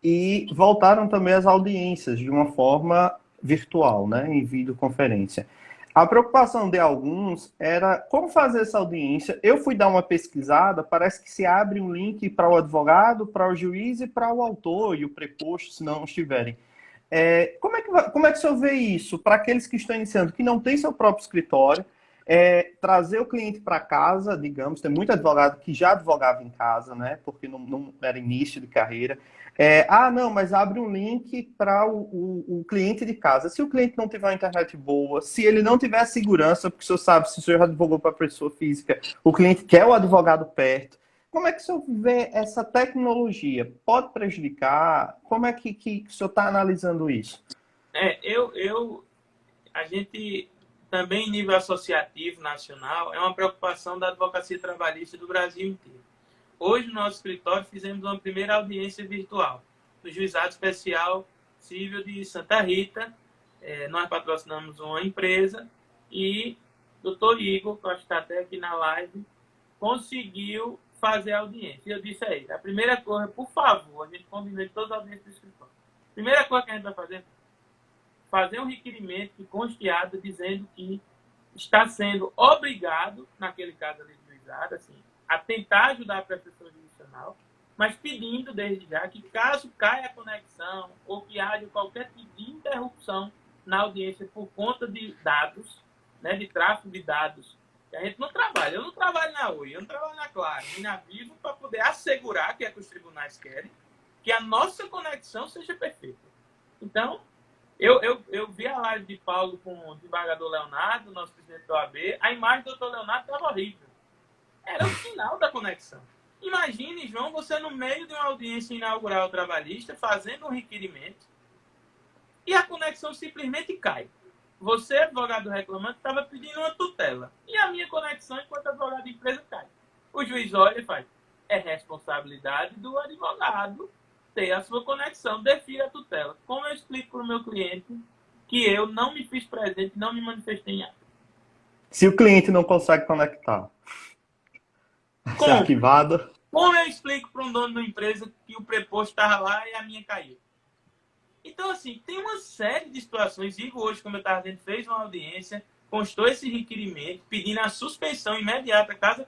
E voltaram também as audiências de uma forma virtual, né, em videoconferência. A preocupação de alguns era como fazer essa audiência. Eu fui dar uma pesquisada, parece que se abre um link para o advogado, para o juiz e para o autor e o preposto, se não estiverem. Como é que o senhor vê isso para aqueles que estão iniciando, que não tem seu próprio escritório, trazer o cliente para casa, digamos, tem muito advogado que já advogava em casa, né, porque não era início de carreira. Não, mas abre um link para o cliente de casa. Se o cliente não tiver uma internet boa, se ele não tiver segurança, porque o senhor sabe, se o senhor já advogou para pessoa física, o cliente quer o advogado perto. Como é que o senhor vê essa tecnologia? Pode prejudicar? Como é que o senhor está analisando isso? A gente também, em nível associativo nacional, é uma preocupação da advocacia trabalhista do Brasil inteiro. Hoje, no nosso escritório, fizemos uma primeira audiência virtual no Juizado Especial Civil de Santa Rita. Nós patrocinamos uma empresa e o doutor Igor, que está até aqui na live, conseguiu fazer a audiência. E eu disse a ele, a primeira coisa, por favor, a gente combinou de todas as audiências do escritório. A primeira coisa que a gente vai fazer um requerimento de consteado dizendo que está sendo obrigado, naquele caso ali do juizado, assim, a tentar ajudar a prestação judicial, mas pedindo desde já que caso caia a conexão ou que haja qualquer tipo de interrupção na audiência por conta de dados, né, de tráfego de dados, que a gente não trabalha. Eu não trabalho na Oi, eu não trabalho na Claro, nem na Vivo, para poder assegurar, que é que os tribunais querem, que a nossa conexão seja perfeita. Então, Eu vi a live de Paulo com o desembargador Leonardo, nosso presidente da OAB, a imagem do doutor Leonardo estava horrível. Era o final da conexão. Imagine, João, você no meio de uma audiência inaugural trabalhista, fazendo um requerimento, e a conexão simplesmente cai. Você, advogado reclamante, estava pedindo uma tutela. E a minha conexão, enquanto advogado de empresa, cai. O juiz olha e faz. É responsabilidade do advogado ter a sua conexão, defira a tutela. Como eu explico para o meu cliente que eu não me fiz presente, não me manifestei em ato? Se o cliente não consegue conectar, ser arquivado. Como eu explico para um dono da empresa que o preposto estava lá e a minha caiu? Então, assim, tem uma série de situações. Igor, hoje, como eu estava dizendo, fez uma audiência, constou esse requerimento, pedindo a suspensão imediata caso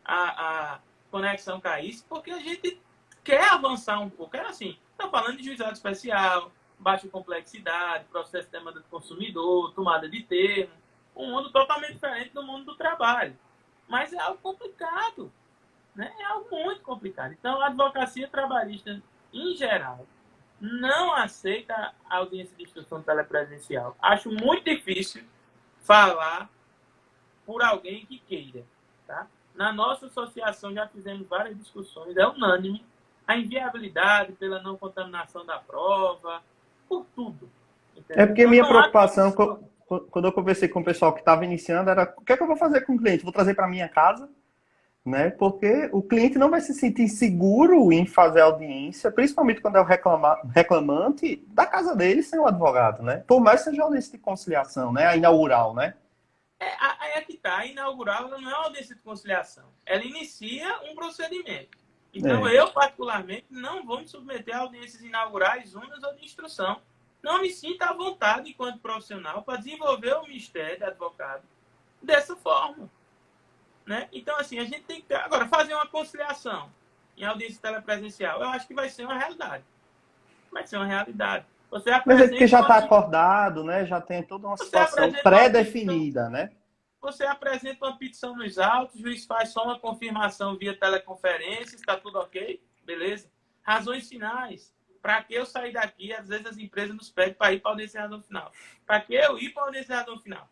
a conexão caísse, porque a gente quer avançar um pouco. Era assim, está falando de juizado especial, baixa complexidade, processo de demanda do consumidor, tomada de termo, um mundo totalmente diferente do mundo do trabalho. Mas é algo complicado, né? É algo muito complicado. Então, a advocacia trabalhista, em geral, não aceita a audiência de instrução telepresencial. Acho muito difícil falar por alguém que queira. Tá? Na nossa associação já fizemos várias discussões, é unânime a inviabilidade pela não contaminação da prova, por tudo. Entendeu? É porque então, minha preocupação, quando eu conversei com o pessoal que estava iniciando, era o que é que eu vou fazer com o cliente? Vou trazer para minha casa? Né? Porque o cliente não vai se sentir seguro em fazer audiência, principalmente quando é o reclamante da casa dele sem o advogado, né? Por mais que seja audiência de conciliação, né? A inaugural, né? Aí é que está, a inaugural ela não é uma audiência de conciliação. Ela inicia um procedimento. Então, eu, particularmente, não vou me submeter a audiências inaugurais, únicas ou de instrução. Não me sinta à vontade, enquanto profissional, para desenvolver o mistério de advogado dessa forma. Né? Então, assim, a gente tem que... Agora, fazer uma conciliação em audiência telepresencial, eu acho que vai ser uma realidade. Vai ser uma realidade. Mas é porque já está acordado, né? Já tem toda uma situação pré-definida, né? Você apresenta uma petição nos autos, o juiz faz só uma confirmação via teleconferência, está tudo ok? Beleza? Razões finais. Para que eu sair daqui, às vezes as empresas nos pedem para ir para a audiência de razão final. Para que eu ir para a audiência de razão final?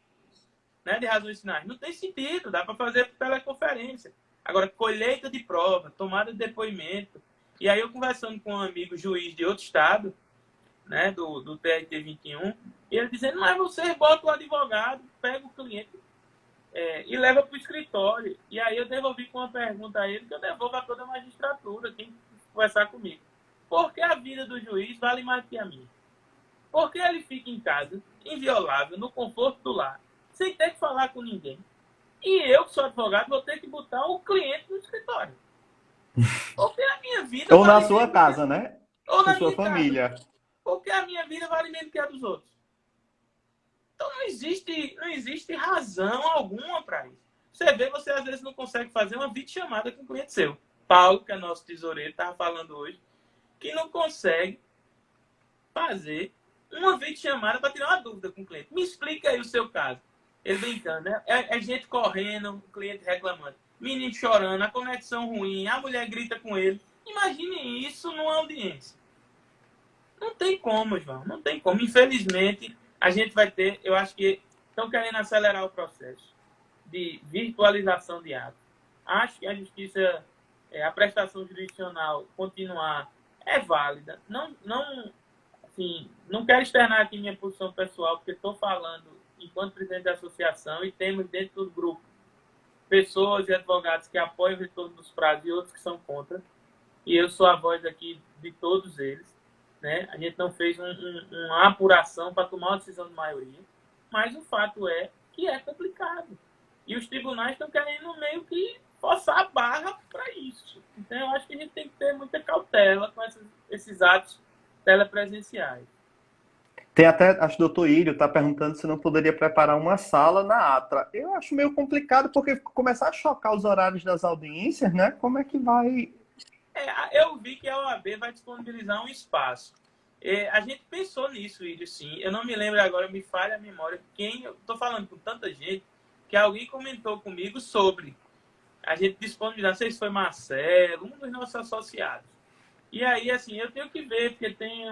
Né, de razões finais. Não tem sentido, dá para fazer por teleconferência. Agora, colheita de prova, tomada de depoimento. E aí eu conversando com um amigo juiz de outro estado, né, do TRT 21, e ele dizendo, mas você bota o advogado, pega o cliente e leva para o escritório. E aí eu devolvi com uma pergunta a ele, que eu devolvo a toda a magistratura, quem conversar comigo. Por que a vida do juiz vale mais que a minha? Por que ele fica em casa, inviolável, no conforto do lar, sem ter que falar com ninguém? E eu, que sou advogado, vou ter que botar o cliente no escritório. Porque a minha vida... Ou na sua casa, né? Ou na sua minha família. Casa. Porque a minha vida vale menos que a dos outros. Então não existe razão alguma para isso. Você às vezes não consegue fazer uma videochamada com um cliente seu. Paulo, que é nosso tesoureiro, estava falando hoje, que não consegue fazer uma videochamada para tirar uma dúvida com o cliente. Me explica aí o seu caso. Ele brincando, né? É gente correndo, o cliente reclamando, menino chorando, a conexão ruim, a mulher grita com ele. Imagine isso numa audiência. Não tem como, João, não tem como. Infelizmente, a gente vai ter, eu acho que estão querendo acelerar o processo de virtualização de atos. Acho que a justiça, a prestação jurisdicional continuar é válida. Assim, não quero externar aqui minha posição pessoal, porque estou falando enquanto presidente da associação e temos dentro do grupo pessoas e advogados que apoiam o retorno dos prazos e outros que são contra. E eu sou a voz aqui de todos eles. Né? A gente não fez uma apuração para tomar uma decisão de maioria, mas o fato é que é complicado. E os tribunais estão querendo meio que forçar a barra para isso. Então, eu acho que a gente tem que ter muita cautela com esses atos telepresenciais. Tem até, acho que o doutor Írio está perguntando se não poderia preparar uma sala na Atra. Eu acho meio complicado, porque começar a chocar os horários das audiências, né? Como é que vai... Eu vi que a OAB vai disponibilizar um espaço. A gente pensou nisso, Írio, sim. Eu não me lembro agora, me falha a memória. Eu estou falando com tanta gente que alguém comentou comigo sobre a gente disponibilizar, não sei se foi Marcelo, um dos nossos associados. E aí, assim, eu tenho que ver, porque tem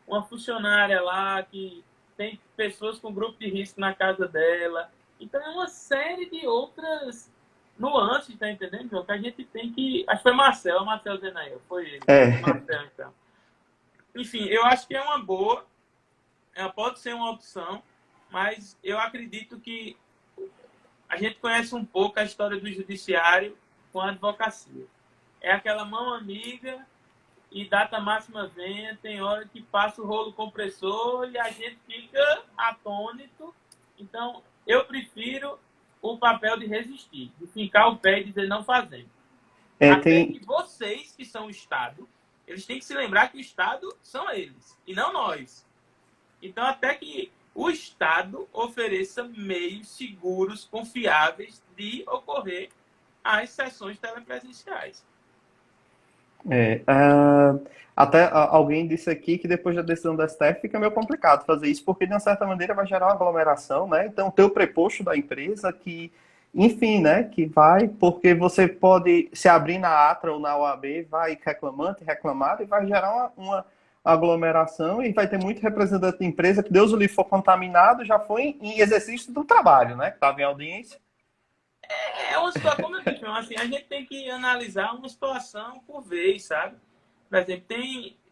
uma funcionária lá que tem pessoas com grupo de risco na casa dela. Então, é uma série de outras nuances, tá entendendo, João? Que a gente tem que... Acho que foi Marcel Zenael, foi ele. Foi É, Marcel, então. Enfim, eu acho que é uma boa, pode ser uma opção, mas eu acredito que a gente conhece um pouco a história do judiciário com a advocacia. É aquela mão amiga e data máxima venha, tem hora que passa o rolo compressor e a gente fica atônito. Então, eu prefiro o papel de resistir, de fincar o pé e dizer não fazemos. Até tem, que vocês, que são o Estado, eles têm que se lembrar que o Estado são eles, e não nós. Então, até que o Estado ofereça meios seguros, confiáveis de ocorrer as sessões telepresenciais. até alguém disse aqui que depois da decisão do STF fica meio complicado fazer isso, porque de uma certa maneira vai gerar uma aglomeração, né? Então, ter o preposto da empresa que, enfim, né, que vai, porque você pode se abrir na Atra ou na OAB, vai reclamante, reclamado, e vai gerar uma aglomeração e vai ter muito representante de empresa que Deus o livre for contaminado, já foi em exercício do trabalho, né? Que estava em audiência. É uma situação, como eu disse, assim, a gente tem que analisar uma situação por vez, sabe? Por exemplo,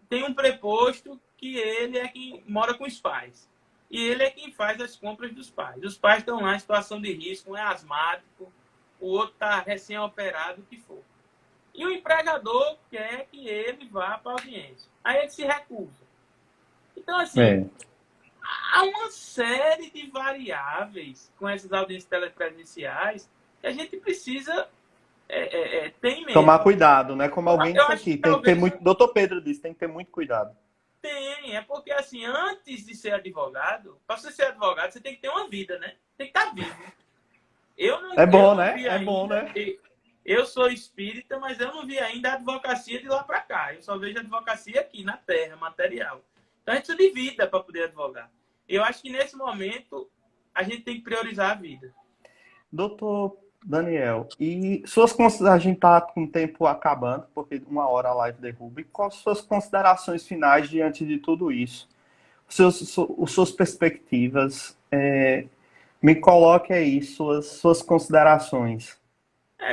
tem um preposto que ele é quem mora com os pais. E ele é quem faz as compras dos pais. Os pais estão lá em situação de risco, um é asmático, o outro está recém-operado, o que for. E o empregador quer que ele vá para a audiência. Aí ele se recusa. Então, assim, É. há uma série de variáveis com essas audiências telepresenciais que a gente precisa ter em Tomar mente. cuidado, né? Como alguém Eu disse acho que aqui, tem que ter talvez muito. Doutor Pedro disse, tem que ter muito cuidado. é porque assim, antes de ser advogado, para você ser advogado, você tem que ter uma vida, né? Tem que estar vivo. É Eu bom, não né? vi É bom, ainda, né? eu sou espírita, mas eu não vi ainda a advocacia de lá para cá. Eu só vejo a advocacia aqui, na terra, material. Então a gente precisa de vida para poder advogar. Eu acho que nesse momento a gente tem que priorizar a vida. Doutor Daniel, e a gente está com o tempo acabando, porque uma hora a live derruba. E quais suas considerações finais diante de tudo isso? Suas perspectivas, me coloque aí suas considerações.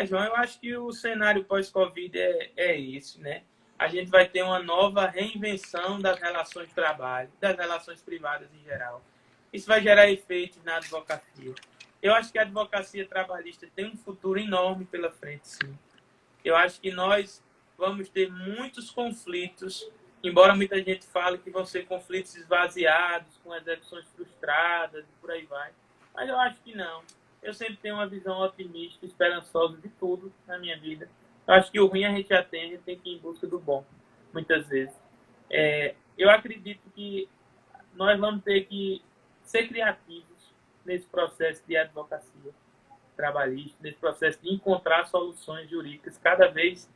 João, eu acho que o cenário pós-Covid é esse, né? A gente vai ter uma nova reinvenção das relações de trabalho, das relações privadas em geral. Isso vai gerar efeitos na advocacia. Eu acho que a advocacia trabalhista tem um futuro enorme pela frente, sim. Eu acho que nós vamos ter muitos conflitos, embora muita gente fale que vão ser conflitos esvaziados, com execuções frustradas e por aí vai. Mas eu acho que não. Eu sempre tenho uma visão otimista, esperançosa de tudo na minha vida. Eu acho que o ruim a gente já tem, a gente tem que ir em busca do bom, muitas vezes. Eu acredito que nós vamos ter que ser criativos nesse processo de advocacia trabalhista, nesse processo de encontrar soluções jurídicas cada vez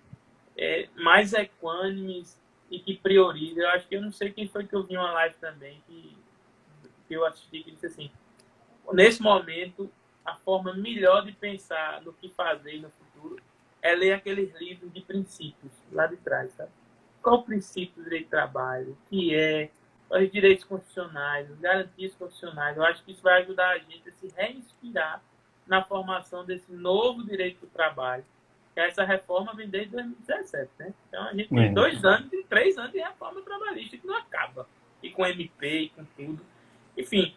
mais equânimes e que priorizem. Eu acho que eu não sei quem foi que eu vi uma live também que eu assisti que disse assim, nesse momento, a forma melhor de pensar no que fazer no futuro é ler aqueles livros de princípios lá de trás, sabe? Qual o princípio do direito de trabalho? O que é? Os direitos constitucionais, as garantias constitucionais. Eu acho que isso vai ajudar a gente a se reinspirar na formação desse novo direito do trabalho. Que essa reforma vem desde 2017, né? Então a gente tem 2 anos e 3 anos de reforma trabalhista que não acaba. E com MP e com tudo. Enfim,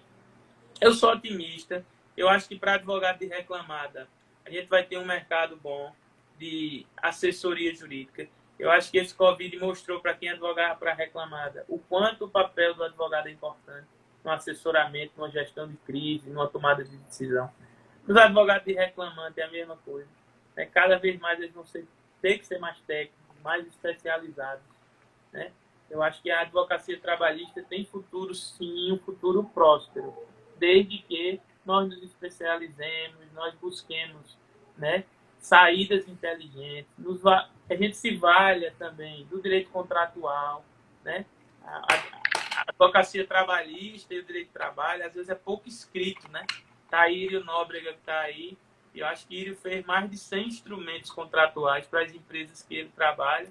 eu sou otimista. Eu acho que para advogado de reclamada, a gente vai ter um mercado bom de assessoria jurídica. Eu acho que esse Covid mostrou para quem advogava para reclamada o quanto o papel do advogado é importante no assessoramento, numa gestão de crise, numa tomada de decisão. Os advogados de reclamante é a mesma coisa. Cada vez mais eles vão ter que ser mais técnicos, mais especializados. Né? Eu acho que a advocacia trabalhista tem futuro, sim, um futuro próspero, desde que nós nos especializemos, nós busquemos, né, saídas inteligentes, que a gente se valha também do direito contratual, né? A advocacia trabalhista e o direito de trabalho, às vezes é pouco escrito, né? Tá aí Írio Nóbrega que está aí, e eu acho que Írio fez mais de 100 instrumentos contratuais para as empresas que ele trabalha,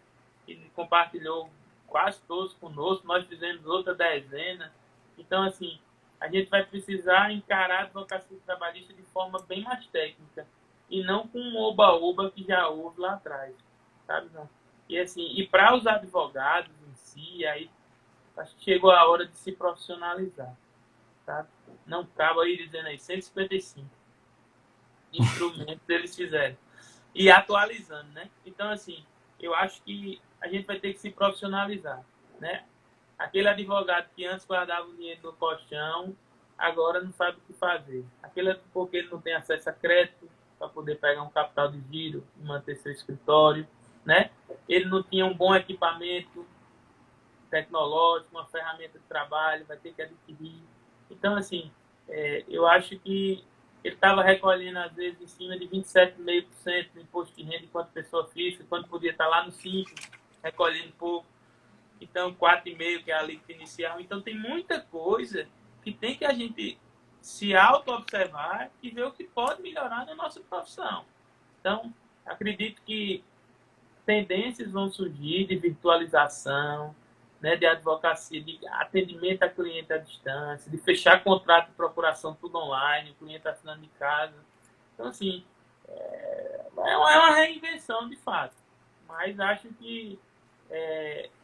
e compartilhou quase todos conosco, nós fizemos outra dezena. Então, assim, a gente vai precisar encarar a advocacia trabalhista de forma bem mais técnica e não com um oba-oba que já houve lá atrás, sabe? Não. E, assim, e para os advogados em si, aí acho que chegou a hora de se profissionalizar, sabe? Não cabe aí dizendo aí 155 instrumentos eles fizeram. E atualizando, né? Então, assim, eu acho que a gente vai ter que se profissionalizar, né? Aquele advogado que antes guardava o dinheiro no colchão, agora não sabe o que fazer. Aquele porque ele não tem acesso a crédito para poder pegar um capital de giro e manter seu escritório, né? Ele não tinha um bom equipamento tecnológico, uma ferramenta de trabalho, vai ter que adquirir. Então, assim, eu acho que ele estava recolhendo, às vezes, em cima de 27,5% do imposto de renda enquanto pessoa física, quando podia estar lá no 5%, recolhendo pouco. Então, 4,5%, que é a alíquota inicial. Então, tem muita coisa que tem que a gente se auto-observar e ver o que pode melhorar na nossa profissão. Então, acredito que tendências vão surgir de virtualização, né, de advocacia, de atendimento a cliente à distância, de fechar contrato de procuração tudo online, o cliente assinando de casa. Então, assim, é uma reinvenção de fato. Mas acho que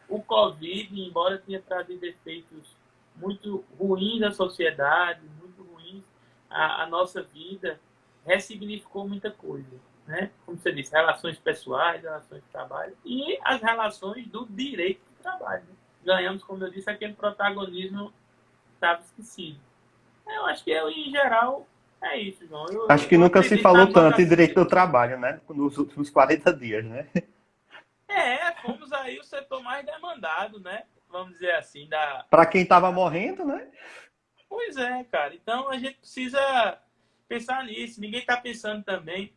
o Covid, embora tenha trazido efeitos muito ruins à sociedade, muito ruins à nossa vida, ressignificou muita coisa, né? Como você disse, relações pessoais, relações de trabalho e as relações do direito do trabalho, né? Ganhamos, como eu disse, aquele protagonismo que estava esquecido. Eu acho que, em geral, é isso, João. Acho que Eu nunca se acredito na falou tanto em direito advocacia. do trabalho, né? Nos últimos 40 dias, né? Fomos aí o setor mais demandado, né? Vamos dizer assim, da... Para quem estava morrendo, né? Pois é, cara. Então, a gente precisa pensar nisso. Ninguém está pensando também.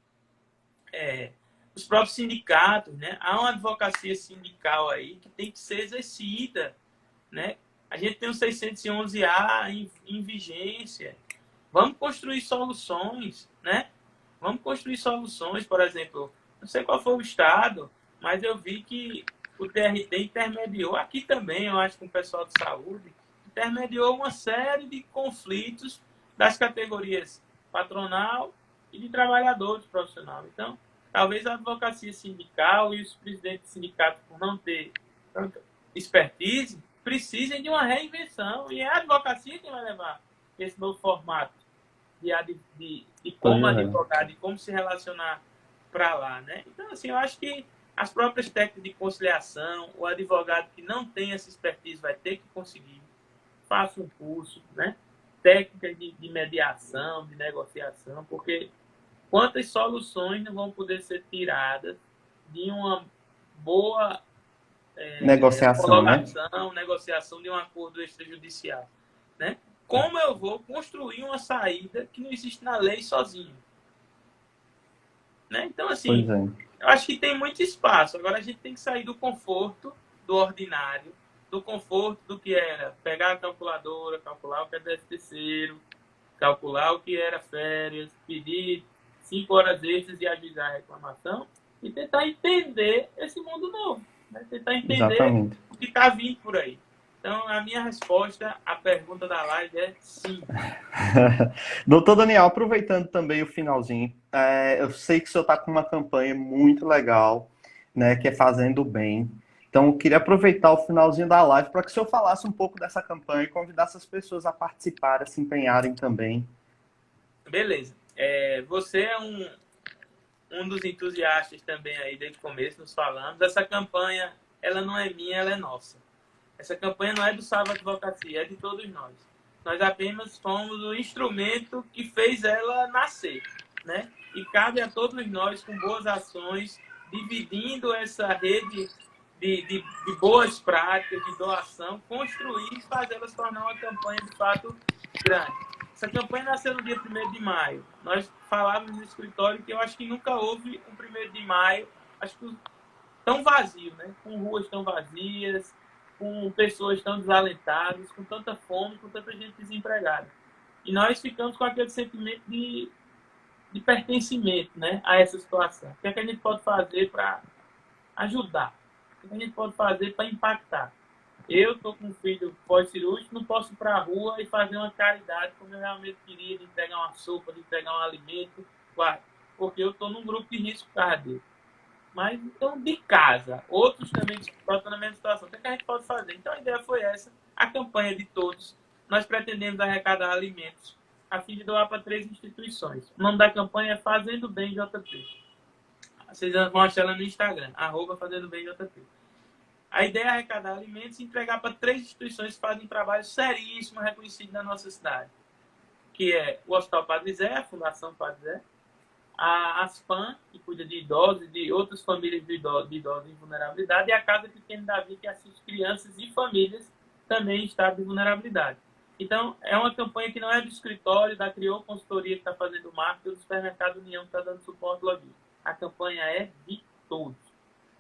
Os próprios sindicatos, né? Há uma advocacia sindical aí que tem que ser exercida, né? A gente tem o 611A em vigência. Vamos construir soluções, né? Vamos construir soluções, por exemplo, não sei qual foi o estado, mas eu vi que o TRT intermediou, aqui também, eu acho, com o pessoal de saúde, intermediou uma série de conflitos das categorias patronal e de trabalhadores profissional. Então, talvez a advocacia sindical e os presidentes de sindicato, por não ter tanta expertise, precisem de uma reinvenção. E é a advocacia que vai levar esse novo formato de como advogar, de como se relacionar para lá, né? Então, assim, eu acho que as próprias técnicas de conciliação, o advogado que não tem essa expertise vai ter que conseguir, faça um curso, né? Técnicas de mediação, de negociação, porque quantas soluções não vão poder ser tiradas de uma boa Negociação, né? homologação, negociação de um acordo extrajudicial, né? Como eu vou construir uma saída que não existe na lei sozinho, né? Então, assim, Pois é. eu acho que tem muito espaço. Agora a gente tem que sair do conforto do ordinário, do conforto do que era pegar a calculadora, calcular o que é 13º, calcular o que era férias, pedir 5 horas extras e ajuizar a reclamação e tentar entender esse mundo novo, né? Tentar entender Exatamente. o que está vindo por aí. Então, a minha resposta à pergunta da live é sim. Doutor Daniel, aproveitando também o finalzinho, eu sei que o senhor está com uma campanha muito legal, né, que é Fazendo Bem. Então, eu queria aproveitar o finalzinho da live para que o senhor falasse um pouco dessa campanha e convidasse as pessoas a participarem, a se empenharem também. Beleza. Você é um dos entusiastas também aí desde o começo, nos falamos. Essa campanha, ela não é minha, ela é nossa. Essa campanha não é do Salva Advocacia, é de todos nós. Nós apenas fomos o instrumento que fez ela nascer, né? E cabe a todos nós, com boas ações, dividindo essa rede de boas práticas, de doação, construir e fazer ela se tornar uma campanha de fato grande. Essa campanha nasceu no dia 1º de maio. Nós falávamos no escritório que eu acho que nunca houve um 1º de maio, acho que tão vazio, né? Com ruas tão vazias, com pessoas tão desalentadas, com tanta fome, com tanta gente desempregada. E nós ficamos com aquele sentimento de pertencimento, né, a essa situação. O que é que a gente pode fazer para ajudar? O que a gente pode fazer para impactar? Eu estou com um filho pós-cirúrgico, não posso ir para a rua e fazer uma caridade como eu realmente queria, de entregar uma sopa, de entregar um alimento, porque eu estou num grupo de risco por causa dele. Mas, então, de casa, outros também estão na mesma situação. O que a gente pode fazer? Então, a ideia foi essa, a campanha de todos. Nós pretendemos arrecadar alimentos a fim de doar para 3 instituições. O nome da campanha é Fazendo Bem JP. Vocês vão achar ela no Instagram, Fazendo Bem JP. A ideia é arrecadar alimentos e entregar para 3 instituições que fazem um trabalho seríssimo, reconhecido na nossa cidade, que é o Hospital Padre Zé, a Fundação Padre Zé, a ASPAN, que cuida de idosos e de outras famílias de idosos em vulnerabilidade, e a Casa Pequeno Davi, que assiste crianças e famílias também em estado de vulnerabilidade. Então, é uma campanha que não é do escritório, da Criou Consultoria, que está fazendo o marketing, ou do Supermercado União, que está dando suporte logístico. A campanha é de todos.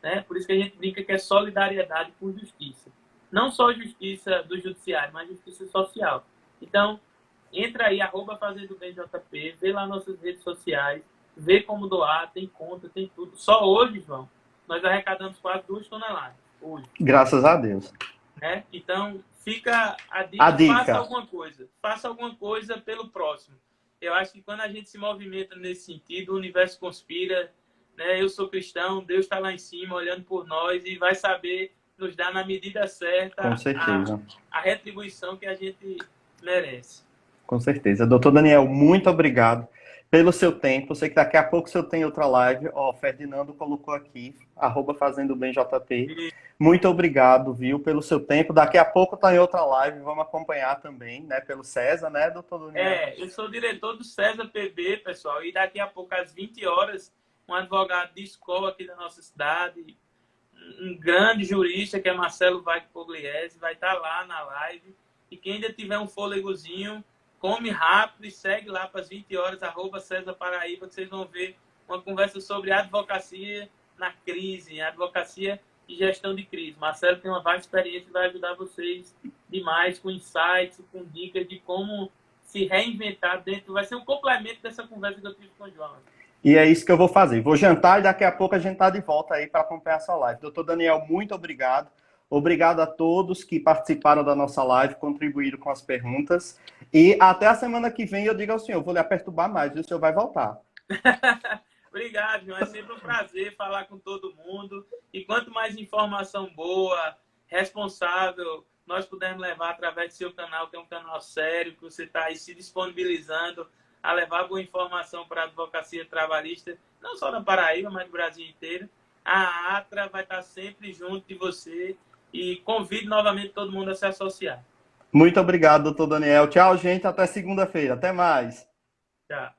Né? Por isso que a gente brinca que é solidariedade por justiça. Não só justiça do judiciário, mas justiça social. Então, entra aí, Fazendo Bem JP, vê lá nossas redes sociais, vê como doar, tem conta, tem tudo. Só hoje, João, nós arrecadamos quase 2 toneladas. Hoje. Graças a Deus. Né? Então, fica a dica, faça alguma coisa pelo próximo. Eu acho que quando a gente se movimenta nesse sentido, o universo conspira, né? Eu sou cristão, Deus está lá em cima olhando por nós e vai saber nos dar na medida certa Com certeza. a retribuição que a gente merece. Com certeza. Doutor Daniel, muito obrigado pelo seu tempo. Eu sei que daqui a pouco você tem outra live. Ó, Ferdinando colocou aqui, Fazendo Bem JP. Muito obrigado, viu, pelo seu tempo. Daqui a pouco está em outra live. Vamos acompanhar também, né, pelo César, né, doutor Daniel? Eu sou diretor do César PB, pessoal, e daqui a pouco, às 20 horas, um advogado de escola aqui da nossa cidade, um grande jurista, que é Marcelo Vague Pugliese, vai estar lá na live. E quem ainda tiver um fôlegozinho, come rápido e segue lá para as 20 horas, César Paraíba, que vocês vão ver uma conversa sobre advocacia na crise, advocacia e gestão de crise. Marcelo tem uma vasta experiência e vai ajudar vocês demais com insights, com dicas de como se reinventar dentro. Vai ser um complemento dessa conversa que eu tive com o João. E é isso que eu vou fazer. Vou jantar e daqui a pouco a gente está de volta aí para acompanhar essa live. Doutor Daniel, muito obrigado. Obrigado a todos que participaram da nossa live, contribuíram com as perguntas. E até a semana que vem eu digo ao senhor, vou lhe perturbar mais, e o senhor vai voltar. Obrigado, João. É sempre um prazer falar com todo mundo. E quanto mais informação boa, responsável, nós pudermos levar através do seu canal, que é um canal sério, que você está aí se disponibilizando a levar boa informação para a advocacia trabalhista, não só na Paraíba, mas no Brasil inteiro. A ATRA vai estar sempre junto de você e convido novamente todo mundo a se associar. Muito obrigado, doutor Daniel. Tchau, gente. Até segunda-feira. Até mais. Tchau.